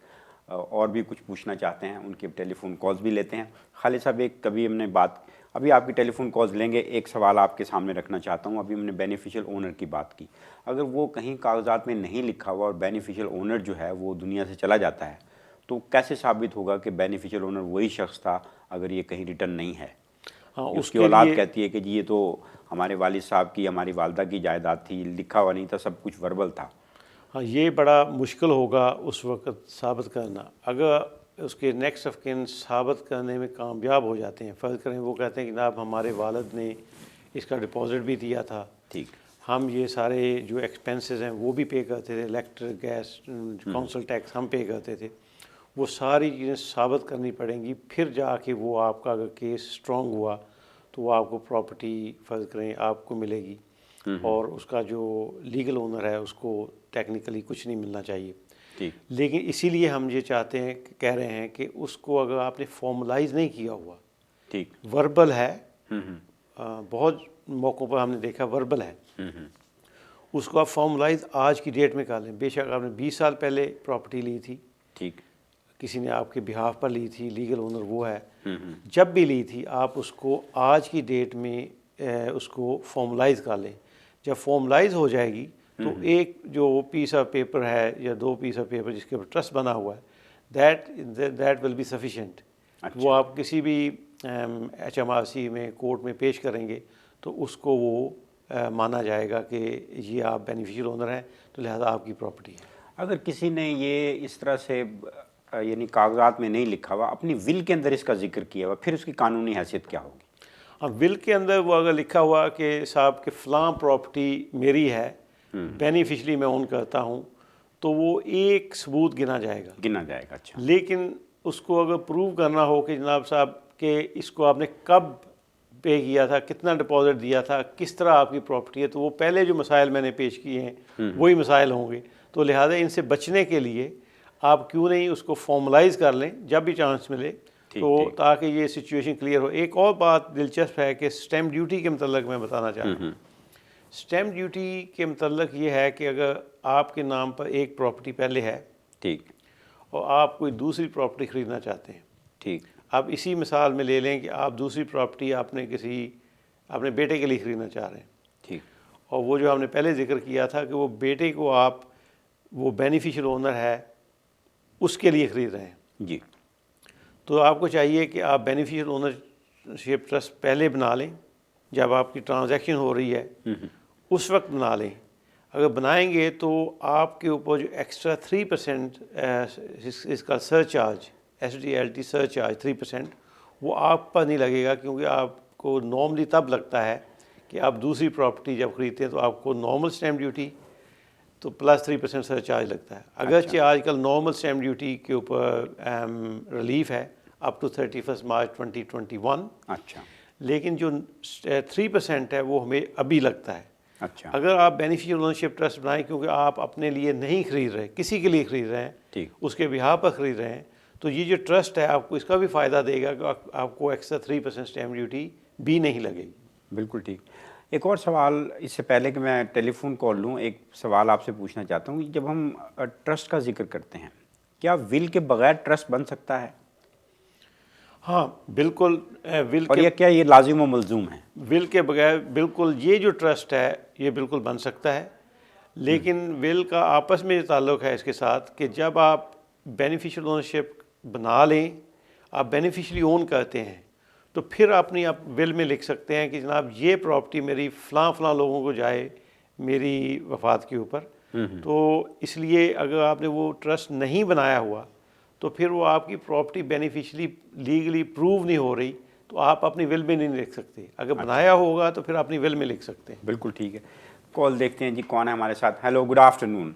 A: और भी कुछ पूछना चाहते हैं, उनके टेलीफोन कॉल्स भी लेते हैं। खालिद साहब, अभी आपकी टेलीफोन कॉल्स लेंगे। एक सवाल आपके सामने रखना चाहता हूँ। अभी हमने बेनिफिशियल ओनर की बात की, अगर वो कहीं कागजात में नहीं लिखा हुआ और बेनिफिशियल ओनर जो है वो दुनिया से चला जाता है, तो कैसे साबित होगा कि बेनिफिशियल ओनर वही शख्स था अगर ये कहीं रिटर्न नहीं है?
B: हाँ,
A: उसकी औलाद कहती है कि जी ये तो हमारे वालिद साहब की, हमारी वालदा की जायदाद थी, लिखा हुआ नहीं था, सब कुछ वर्बल था।
B: हाँ, ये बड़ा मुश्किल होगा उस वक्त साबित करना। अगर उसके नेक्स्ट ऑफ किन साबित करने में कामयाब हो जाते हैं, फ़र्ज़ करें वो कहते हैं कि जनाब हमारे वालिद ने इसका डिपॉज़िट भी दिया था,
A: ठीक,
B: हम ये सारे जो एक्सपेंसेस हैं वो भी पे करते थे, इलेक्ट्रिक गैस काउंसिल टैक्स हम पे करते थे, वो सारी चीज़ें साबित करनी पड़ेंगी। फिर जाके वो आपका अगर केस स्ट्रॉन्ग हुआ तो वो आपको प्रॉपर्टी फ़र्ज़ करें आपको मिलेगी, और उसका जो लीगल ओनर है उसको टेक्निकली कुछ नहीं मिलना चाहिए।
A: ठीक।
B: लेकिन इसीलिए हम ये चाहते हैं, कह रहे हैं कि उसको अगर आपने फॉर्मलाइज नहीं किया हुआ,
A: ठीक,
B: वर्बल है, बहुत मौक़ों पर हमने देखा वर्बल है, उसको आप फॉर्मलाइज आज की डेट में कर लें। बेशक आपने 20 साल पहले प्रॉपर्टी ली थी,
A: ठीक,
B: किसी ने आपके बिहाफ पर ली थी, लीगल ओनर वो है, जब भी ली थी आप उसको आज की डेट में उसको फॉर्मलाइज कर लें। जब फॉर्मलाइज हो जाएगी तो एक जो पीस ऑफ पेपर है या 2 पीस ऑफ पेपर जिसके ऊपर ट्रस्ट बना हुआ है, दैट विल बी सफिशेंट। वो आप किसी भी HMRC में कोर्ट में पेश करेंगे तो उसको वो माना जाएगा कि ये आप बेनिफिशियल ओनर हैं, तो लिहाजा आपकी प्रॉपर्टी है।
A: अगर किसी ने ये इस तरह से यानी कागजात में नहीं लिखा हुआ, अपनी विल के अंदर इसका जिक्र किया हुआ, फिर उसकी कानूनी हैसियत क्या होगी?
B: हाँ, विल के अंदर वो अगर लिखा हुआ कि साहब के फ़लाँ प्रॉपर्टी मेरी है, बेनिफिशली मैं ओन करता हूँ, तो वो एक सबूत गिना जाएगा।
A: अच्छा।
B: लेकिन उसको अगर प्रूव करना हो कि जनाब साहब के इसको आपने कब पे किया था, कितना डिपॉजिट दिया था, किस तरह आपकी प्रॉपर्टी है, तो वो पहले जो मसाइल मैंने पेश किए हैं वही मसाइल होंगे। तो लिहाजा इनसे बचने के लिए आप क्यों नहीं उसको फॉर्मलाइज कर लें जब भी चांस मिले, तो ताकि ये सिचुएशन क्लियर हो। एक और बात दिलचस्प है कि स्टैम्प ड्यूटी के मतलब मैं बताना चाह रहा हूँ। स्टैम्प ड्यूटी के मतलब ये है कि अगर आपके नाम पर एक प्रॉपर्टी पहले है, ठीक, और आप कोई दूसरी प्रॉपर्टी ख़रीदना चाहते हैं, ठीक, अब इसी मिसाल में ले लें कि आप दूसरी प्रॉपर्टी आपने किसी अपने बेटे के लिए ख़रीदना चाह रहे हैं, ठीक, और वो जो हमने पहले जिक्र किया था कि वो बेटे को आप वो बेनिफिशियल ओनर है उसके लिए ख़रीद रहे हैं जी, तो आपको चाहिए कि आप बेनिफिशियल ओनरशिप ट्रस्ट पहले बना लें। जब आपकी ट्रांजैक्शन हो रही है उस वक्त बना लें। अगर बनाएंगे तो आपके ऊपर जो एक्स्ट्रा 3% इसका सरचार्ज, SDLT सरचार्ज 3%, वो आप पर नहीं लगेगा, क्योंकि आपको नॉर्मली तब लगता है कि आप दूसरी प्रॉपर्टी जब ख़रीदते हैं तो आपको नॉर्मल स्टैम्प ड्यूटी तो प्लस 3% सरचार्ज लगता है। अगरचे आजकल नॉर्मल स्टैम्प ड्यूटी के ऊपर रिलीफ है अप टू 31 मार्च 2021।
A: अच्छा,
B: लेकिन जो 3% है वो हमें अभी लगता है।
A: अच्छा,
B: अगर आप बेनिफिशियल ओनरशिप ट्रस्ट बनाएं क्योंकि आप अपने लिए नहीं खरीद रहे, किसी के लिए खरीद रहे हैं,
A: ठीक,
B: उसके बिहाफ पर खरीद रहे हैं, तो ये जो ट्रस्ट है आपको इसका भी फ़ायदा देगा कि आपको एक्स्ट्रा 3% स्टैम्प ड्यूटी भी नहीं लगेगी।
A: बिल्कुल ठीक। एक और सवाल इससे पहले कि मैं टेलीफोन कॉल लूँ, एक सवाल आपसे पूछना चाहता हूँ कि जब हम ट्रस्ट का जिक्र करते हैं, क्या विल के बगैर ट्रस्ट बन सकता है?
B: हाँ बिल्कुल, विल
A: और
B: के
A: या क्या ये लाजिम व मलजूम है?
B: विल के बगैर बिल्कुल ये जो ट्रस्ट है ये बिल्कुल बन सकता है, लेकिन विल का आपस में जो ताल्लुक़ है इसके साथ कि जब आप बेनिफिशियल ओनरशिप बना लें, आप बेनिफिशली ओन करते हैं, तो फिर अपनी आप विल में लिख सकते हैं कि जनाब ये प्रॉपर्टी मेरी फ़लाँ लोगों को जाए मेरी वफ़ात के ऊपर। तो इसलिए अगर आपने वो ट्रस्ट नहीं बनाया हुआ तो फिर वो आपकी प्रॉपर्टी बेनिफिशली लीगली प्रूव नहीं हो रही, तो आप अपनी विल में नहीं लिख सकते। अगर बनाया होगा तो फिर अपनी विल में लिख सकते हैं।
A: बिल्कुल ठीक है। कॉल देखते हैं जी, कौन है हमारे साथ। Hello, good afternoon.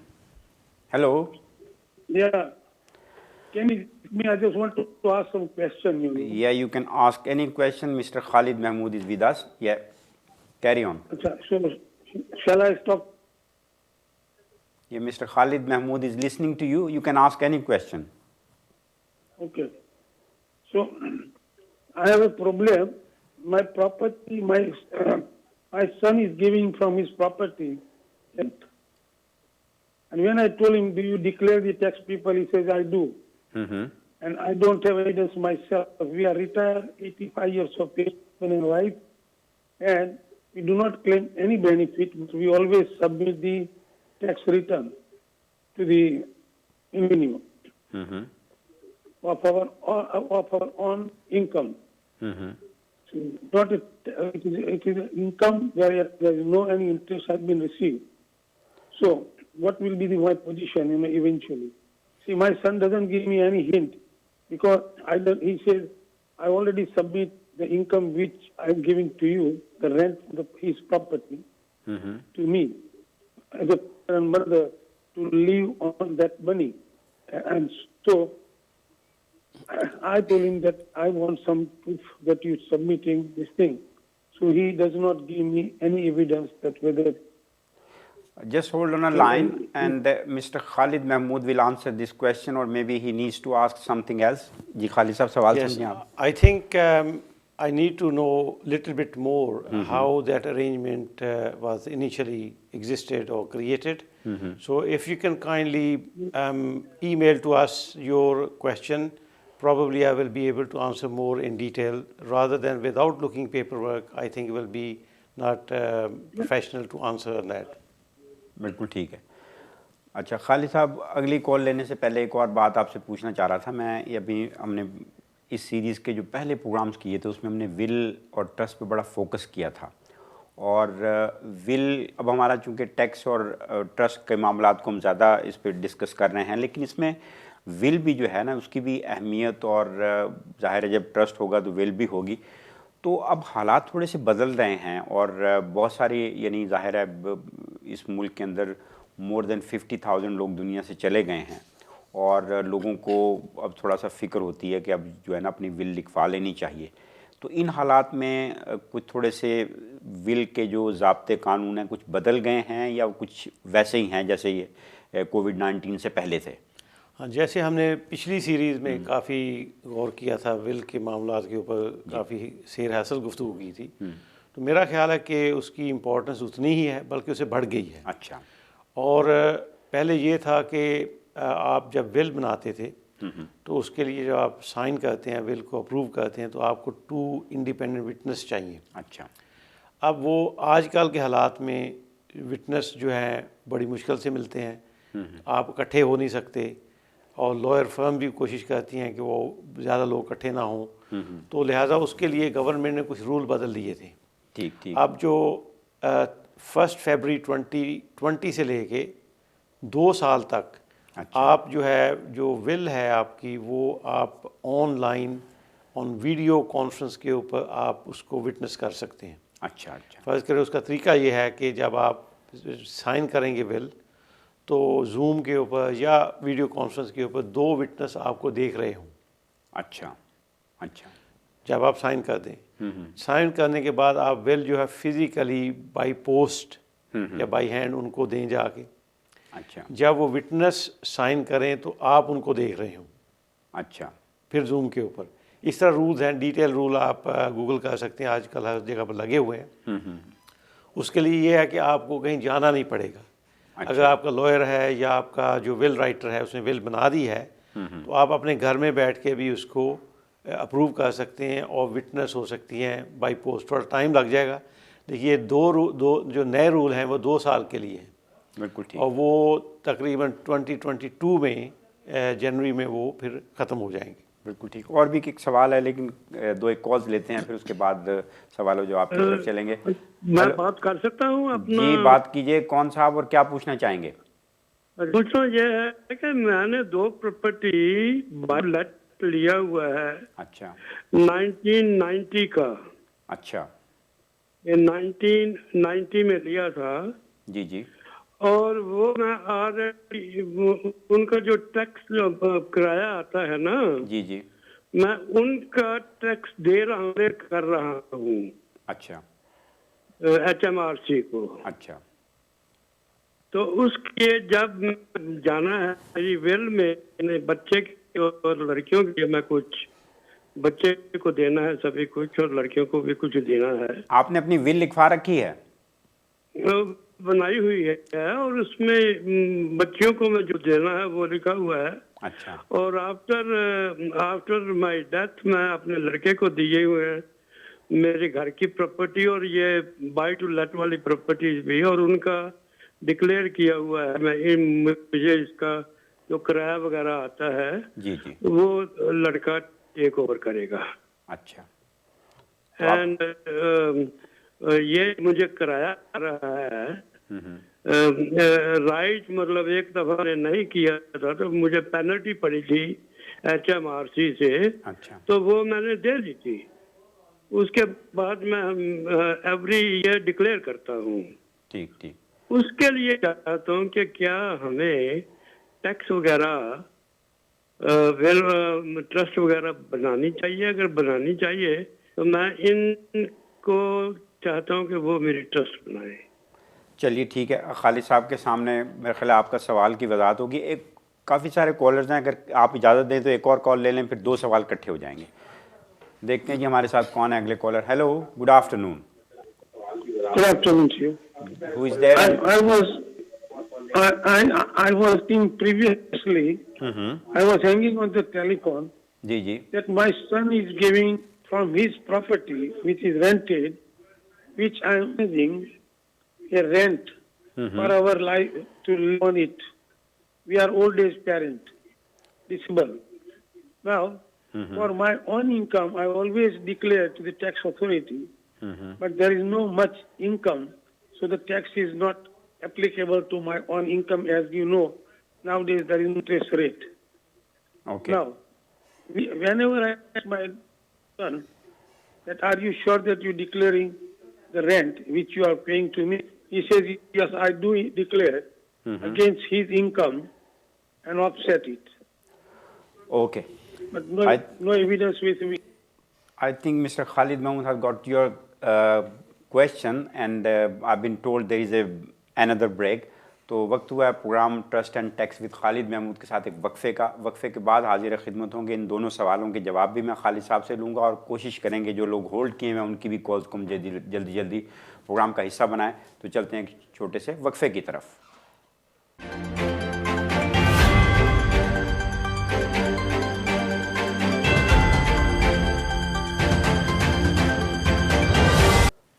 A: Hello,
C: Yeah. Can you me? I just want to ask some question.
A: Yeah you can ask any question. Mister Khalid Mahmood is with us. Yeah carry on.
C: So, shall I stop?
A: Yeah mister Khalid Mahmood is listening to you. You can ask any question.
C: Okay. So, I have a problem. My property, my son is giving from his property. And when I told him, do you declare the tax people? He says, I do. And I don't have evidence myself. We are retired, 85 years of age, husband and wife, and we do not claim any benefit. We always submit the tax return to the minimum of our own income. So not it is income where there is no any interest has been received. So what will be my position eventually? See, my son doesn't give me any hint because he says, I already submit the income which I'm giving to you, the rent of his property, to me as a mother to live on that money. And so I told him that I want some proof that you're submitting this thing. So he does not give me any evidence that whether.
A: Just hold on a line and Mr. Khalid Mahmood will answer this question, or maybe he needs to ask something else. जी खालिद साहब सवाल
B: Yes,
A: समझें आप।
B: I think I need to know little bit more how that arrangement was initially existed or created. So if you can kindly email to us your question, probably I will be able to answer more in detail rather than without looking paperwork. I think it will be not professional to answer that.
A: बिल्कुल ठीक है। अच्छा खालिद साहब, अगली call लेने से पहले एक और बात आपसे पूछना चाह रहा था मैं। ये अभी हमने इस सीरीज़ के जो पहले प्रोग्राम्स किए थे उसमें हमने विल और ट्रस्ट पे बड़ा फोकस किया था, और विल अब हमारा चूँकि टैक्स और ट्रस्ट के मामलात को हम ज़्यादा इस पर डिस्कस कर रहे हैं, लेकिन इसमें विल भी जो है ना उसकी भी अहमियत, और ज़ाहिर है जब ट्रस्ट होगा तो विल भी होगी। तो अब हालात थोड़े से बदल रहे हैं और बहुत सारी, यानी ज़ाहिर है इस मुल्क के अंदर मोर देन 50,000 लोग दुनिया से चले गए हैं, और लोगों को अब थोड़ा सा फ़िक्र होती है कि अब जो है ना अपनी विल लिखवा लेनी चाहिए। तो इन हालात में कुछ थोड़े से विल के जो ज़ाब्ते कानून हैं कुछ बदल गए हैं या कुछ वैसे ही हैं जैसे ये कोविड-19 से पहले थे?
B: हाँ, जैसे हमने पिछली सीरीज़ में काफ़ी गौर किया था, विल के मामलात के ऊपर काफ़ी सैर हासिल गुफ्तगू की थी, तो मेरा ख्याल है कि उसकी इम्पोर्टेंस उतनी ही है बल्कि उससे बढ़ गई है।
A: अच्छा।
B: और पहले ये था कि आप जब विल बनाते थे तो उसके लिए जब आप साइन करते हैं, विल को अप्रूव करते हैं, तो आपको 2 इंडिपेंडेंट विटनेस चाहिए।
A: अच्छा।
B: अब वो आजकल के हालात में विटनेस जो हैं बड़ी मुश्किल से मिलते हैं, आप इकट्ठे हो नहीं सकते, और लॉयर फर्म भी कोशिश करती हैं कि वो ज़्यादा लोग इकट्ठे ना हों, तो लिहाजा उसके लिए गवर्नमेंट ने कुछ रूल बदल दिए थे।
A: ठीक ठीक।
B: अब जो 1 फरवरी 2020 से लेके 2 साल तक आप जो है जो विल है आपकी, वो आप ऑनलाइन ऑन वीडियो कॉन्फ्रेंस के ऊपर आप उसको विटनेस कर सकते हैं।
A: अच्छा अच्छा।
B: फ़र्ज़ करें उसका तरीका ये है कि जब आप साइन करेंगे विल, तो जूम के ऊपर या वीडियो कॉन्फ्रेंस के ऊपर 2 विटनेस आपको देख रहे हों।
A: अच्छा अच्छा।
B: जब आप साइन कर दें, साइन करने के बाद आप विल जो है फिज़िकली बाई पोस्ट या बाई हैंड उनको दें जाके।
A: अच्छा
B: जब वो विटनेस साइन करें तो आप उनको देख रहे हो
A: अच्छा
B: फिर जूम के ऊपर। इस तरह रूल्स हैं, डिटेल रूल आप गूगल कर सकते हैं, आजकल हर जगह पर लगे हुए हैं। उसके लिए ये है कि आपको कहीं जाना नहीं पड़ेगा। अगर आपका लॉयर है या आपका जो विल राइटर है उसने विल बना दी है तो आप अपने घर में बैठ के भी उसको अप्रूव कर सकते हैं और विटनेस हो सकती हैं बाई पोस्ट। थोड़ा टाइम लग जाएगा, देखिए दो जो नए रूल हैं वो 2 साल के लिए हैं।
A: बिल्कुल ठीक।
B: और वो तकरीबन 2022 में जनवरी में वो फिर ख़त्म हो जाएंगे।
A: बिल्कुल ठीक। और भी एक सवाल है, लेकिन 2-1 कॉल्स लेते हैं, फिर उसके बाद सवाल जवाब की तरफ चलेंगे।
C: मैं बात कर सकता हूँ अपना?
A: जी बात कीजिए, कौन साहब और क्या पूछना चाहेंगे?
C: पूछना ये है कि मैंने 2 प्रॉपर्टी बाय लेट लिया हुआ है।
A: अच्छा
C: 1990 का।
A: अच्छा
C: ये 1990 में लिया था।
A: जी जी
C: और वो मैं ऑलरेडी उनका जो टैक्स किराया आता है ना,
A: जी जी
C: मैं उनका टैक्स दे कर रहा हूँ
A: अच्छा
C: HMRC को।
A: अच्छा
C: तो उसके जब जाना है मेरी विल में अपने बच्चे के और लड़कियों के लिए, मैं कुछ बच्चे को देना है सभी कुछ और लड़कियों को भी कुछ देना है।
A: आपने अपनी विल लिखवा रखी है?
C: बनाई हुई है और उसमें बच्चियों को मैं जो देना है वो लिखा हुआ है।
A: अच्छा
C: और आफ्टर माय डेथ मैं अपने लड़के को दिए हुए हैं मेरे घर की प्रॉपर्टी और ये बाय टू लेट वाली प्रॉपर्टीज भी, और उनका डिक्लेयर किया हुआ है। मुझे इसका जो किराया वगैरह आता है
A: जी जी
C: वो लड़का टेक ओवर करेगा।
A: अच्छा
C: एंड ये मुझे किराया आ रहा है। राइट मतलब एक दफा ने नहीं किया था तो मुझे पेनल्टी पड़ी थी HMRC से।
A: अच्छा
C: तो वो मैंने दे दी थी। उसके बाद मैं एवरी ईयर डिक्लेयर करता हूँ।
A: ठीक ठीक।
C: उसके लिए चाहता हूँ कि क्या हमें टैक्स वगैरह ट्रस्ट वगैरह बनानी चाहिए? अगर बनानी चाहिए तो मैं इनको चाहता हूँ कि वो मेरी ट्रस्ट बनाए।
A: चलिए ठीक है, खालिद साहब के सामने मेरे ख्याल आपका सवाल की वजाहत होगी। एक काफ़ी सारे कॉलर्स हैं, अगर आप इजाज़त दें तो एक और कॉल ले लें, फिर 2 सवाल इकट्ठे हो जाएंगे। देखते हैं जी हमारे साथ कौन है अगले caller. Hello, good afternoon.
C: Good afternoon to you.
A: Who is there?
C: I was thinking previously, I was hanging on the telephone
A: जी जी
C: that my son is giving from his property, which is rented, which I am paying a rent for our life to live on it. We are old age parent, disabled. Now, for my own income, I always declare to the tax authority, but there is no much income, so the tax is not applicable to my own income. As you know, nowadays there is interest rate.
A: Okay
C: Now, whenever I ask my son that are you sure that you're declaring the rent which you are paying to me, he says yes, I do declare against his income and offset it,
A: okay.
C: but no evidence with me.
A: I think Mr. Khalid Mahmood has got your question and I've been told there is another break. तो वक्त हुआ है programme trust and tax with Khalid Mahmood के साथ एक वक्फे का। वक्फे के बाद हाजिर खिदमत होंगे। इन दोनों सवालों के जवाब भी मैं खालिद साहब से लूँगा और कोशिश करेंगे जो लोग होल्ड किए हैं उनकी भी कॉल्स को मुझे जल्दी जल्दी प्रोग्राम का हिस्सा बनाएं। तो चलते हैं एक छोटे से वक्फे की तरफ।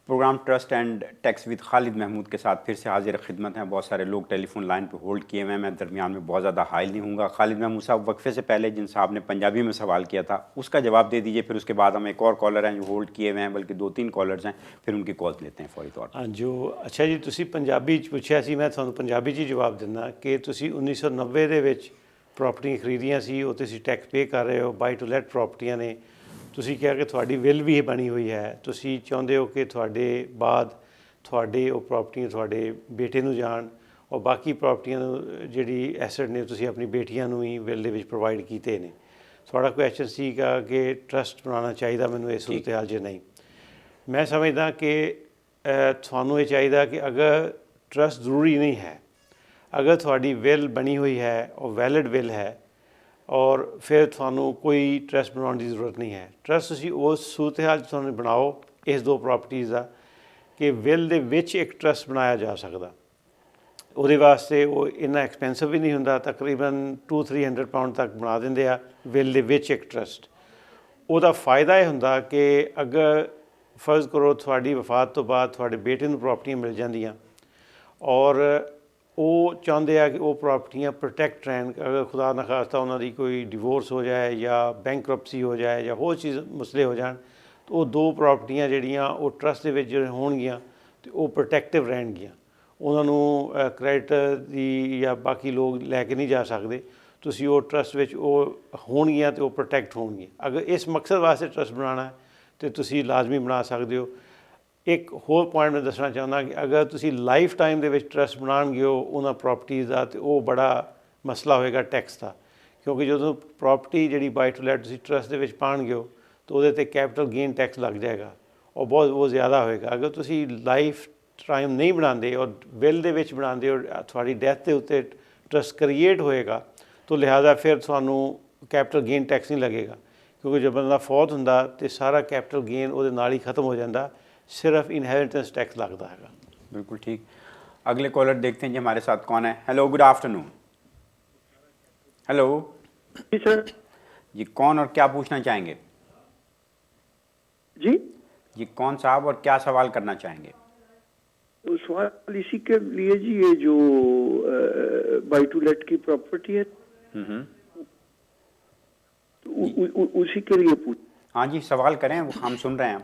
A: Programme trust and tax with Khalid Mahmood के साथ फिर से हाजिर खिदमत हैं। बहुत सारे लोग टेलीफोन लाइन पे होल्ड किए हुए हैं, मैं दरमियान में बहुत ज़्यादा हाइल नहीं हूँगा। खालिद महमूद साहब, वक्फे से पहले जिन साहब ने पंजाबी में सवाल किया था उसका जवाब दे दीजिए, फिर उसके बाद हम एक और कॉलर हैं जो होल्ड किए हुए हैं, बल्कि 2-3 कॉलर्स हैं, फिर उनकी कॉल्स लेते हैं फौरी तौर पर।
B: हाँ जो अच्छा जी, ਤੁਸੀਂ ਪੰਜਾਬੀ 'ਚ ਪੁੱਛਿਆ ਸੀ, ਮੈਂ ਤੁਹਾਨੂੰ ਪੰਜਾਬੀ 'ਚ ਹੀ ਜਵਾਬ ਦਿੰਦਾ ਕਿ ਤੁਸੀਂ 1990 ਦੇ ਵਿੱਚ ਪ੍ਰਾਪਰਟੀਆਂ ਖਰੀਦੀਆਂ ਸੀ, ਉਹ ਤੁਸੀਂ ਟੈਕਸ ਪੇ ਕਰ ਰਹੇ ਹੋ। ਬਾਈ ਟੂ ਲੈਟ ਪ੍ਰਾਪਰਟੀਆਂ ਨੇ, ਤੁਸੀਂ ਕਿਹਾ ਕਿ ਤੁਹਾਡੀ ਵਿਲ ਵੀ ਬਣੀ ਹੋਈ ਹੈ, ਤੁਸੀਂ ਚਾਹੁੰਦੇ ਹੋ ਕਿ ਤੁਹਾਡੇ ਬਾਅਦ ਤੁਹਾਡੇ ਉਹ ਪ੍ਰਾਪਰਟੀਆਂ ਤੁਹਾਡੇ ਬੇਟੇ ਨੂੰ ਜਾਣ ਔਰ ਬਾਕੀ ਪ੍ਰਾਪਰਟੀਆਂ ਨੂੰ ਜਿਹੜੀ ਐਸਟ ਨੇ ਤੁਸੀਂ ਆਪਣੀ ਬੇਟੀਆਂ ਨੂੰ ਹੀ ਵਿਲ ਦੇ ਵਿੱਚ ਪ੍ਰੋਵਾਈਡ ਕੀਤੇ ਨੇ। ਤੁਹਾਡਾ ਕੁਐਸਚਨ ਸੀਗਾ ਕਿ ਟਰਸਟ ਬਣਾਉਣਾ ਚਾਹੀਦਾ ਮੈਨੂੰ ਇਸ ਸੂਰਤ-ਹਾਲ 'ਚ। ਨਹੀਂ, ਮੈਂ ਸਮਝਦਾ ਕਿ ਤੁਹਾਨੂੰ ਇਹ ਚਾਹੀਦਾ ਕਿ ਅਗਰ ट्रस्ट ज़रूरी नहीं है। अगर थोड़ी विल बनी हुई है और वैलिड विल है और फिर थानू कोई ट्रस्ट बनाने की ज़रूरत नहीं है। ट्रस्ट तुसीं उस सूरत हाल थानू बनाओ इस दो प्रॉपर्टीज़ का कि विल दे विच एक ट्रस्ट बनाया जा सकता। ਉਹਦੇ ਵਾਸਤੇ ਉਹ ਇੰਨਾ ਐਕਸਪੈਂਸਿਵ ਵੀ ਨਹੀਂ ਹੁੰਦਾ, ਤਕਰੀਬਨ 200-300 ਪਾਉਂਡ ਤੱਕ ਬਣਾ ਦਿੰਦੇ ਆ ਵਿਲ ਦੇ ਵਿੱਚ ਇੱਕ ਟਰਸਟ। ਉਹਦਾ फ़ायदा ਇਹ ਹੁੰਦਾ ਕਿ ਅਗਰ ਫਰਜ਼ ਕਰੋ ਤੁਹਾਡੀ ਵਫਾਤ ਤੋਂ ਬਾਅਦ ਤੁਹਾਡੇ ਬੇਟੇ ਨੂੰ ਪ੍ਰਾਪਰਟੀਆਂ ਮਿਲ ਜਾਂਦੀਆਂ ਔਰ ਉਹ ਚਾਹੁੰਦੇ ਆ ਕਿ ਉਹ ਪ੍ਰਾਪਰਟੀਆਂ ਪ੍ਰੋਟੈਕਟ ਰਹਿਣ, ਅਗਰ ਖੁਦਾ ਨਾ ਖਾਸਤਾ ਉਹਨਾਂ ਦੀ ਕੋਈ ਡਿਵੋਰਸ ਹੋ ਜਾਏ ਜਾਂ ਬੈਂਕਰਪਸੀ ਹੋ ਜਾਏ ਜਾਂ ਹੋਰ ਚੀਜ਼ ਮਸਲੇ ਹੋ ਜਾਣ, ਤਾਂ ਉਹ ਦੋ ਪ੍ਰਾਪਰਟੀਆਂ ਜਿਹੜੀਆਂ ਉਹ ਟਰਸਟ ਦੇ ਵਿੱਚ ਜਿਹੜੇ ਹੋਣਗੀਆਂ ਅਤੇ ਉਹ ਪ੍ਰੋਟੈਕਟਿਵ ਰਹਿਣਗੀਆਂ। ਉਹਨਾਂ ਨੂੰ ਕ੍ਰੈਡੀਟਰ ਦੀ ਜਾਂ ਬਾਕੀ ਲੋਕ ਲੈ ਕੇ ਨਹੀਂ ਜਾ ਸਕਦੇ। ਤੁਸੀਂ ਉਹ ਟਰਸਟ ਵਿੱਚ ਉਹ ਹੋਣਗੀਆਂ ਅਤੇ ਉਹ ਪ੍ਰੋਟੈਕਟ ਹੋਣਗੀਆਂ। ਅਗਰ ਇਸ ਮਕਸਦ ਵਾਸਤੇ ਟਰਸਟ ਬਣਾਉਣਾ ਹੈ ਤਾਂ ਤੁਸੀਂ ਲਾਜ਼ਮੀ ਬਣਾ ਸਕਦੇ ਹੋ। ਇੱਕ ਹੋਰ ਪੁਆਇੰਟ ਮੈਂ ਦੱਸਣਾ ਚਾਹੁੰਦਾ ਕਿ ਅਗਰ ਤੁਸੀਂ ਲਾਈਫ ਟਾਈਮ ਦੇ ਵਿੱਚ ਟਰਸਟ ਬਣਾਉਣਗੇ ਉਹਨਾਂ ਪ੍ਰੋਪਰਟੀਜ਼ ਦਾ, ਤਾਂ ਉਹ ਬੜਾ ਮਸਲਾ ਹੋਏਗਾ ਟੈਕਸ ਦਾ, ਕਿਉਂਕਿ ਜਦੋਂ ਪ੍ਰੋਪਰਟੀ ਜਿਹੜੀ ਬਾਈ ਟੂ ਲੈਟ ਤੁਸੀਂ ਟਰਸਟ ਦੇ ਵਿੱਚ ਪਾਉਣਗੇ ਤਾਂ ਉਹਦੇ 'ਤੇ ਕੈਪੀਟਲ ਗੇਨ ਟੈਕਸ ਲੱਗ ਜਾਏਗਾ ਔਰ ਬਹੁਤ ਜ਼ਿਆਦਾ ਹੋਏਗਾ। ਅਗਰ ਤੁਸੀਂ ਲਾਈਫ टाइम नहीं बनाते और विल दे विच बनाते और थोड़ी डेथ के उत्ते ट्रस्ट क्रिएट होएगा तो लिहाजा फिर थानू कैपिटल गेन टैक्स नहीं लगेगा, क्योंकि जब बंदा फौत हुंदा तो सारा कैपिटल गेन उहदे नाल ही खत्म हो जाता, सिर्फ इनहेरिटेंस टैक्स लगता है।
A: बिल्कुल ठीक। अगले कॉलर देखते हैं जी हमारे साथ कौन है। Hello, good afternoon. हेलो
C: जी सर।
A: जी कौन और क्या पूछना चाहेंगे? जी कौन साहब और क्या सवाल करना चाहेंगे?
D: तो सवाल इसी के लिए जी, ये जो बाई टू लेट की प्रॉपर्टी है तो उसी के लिए पूछ।
A: हाँ जी सवाल करें, हम सुन रहे हैं।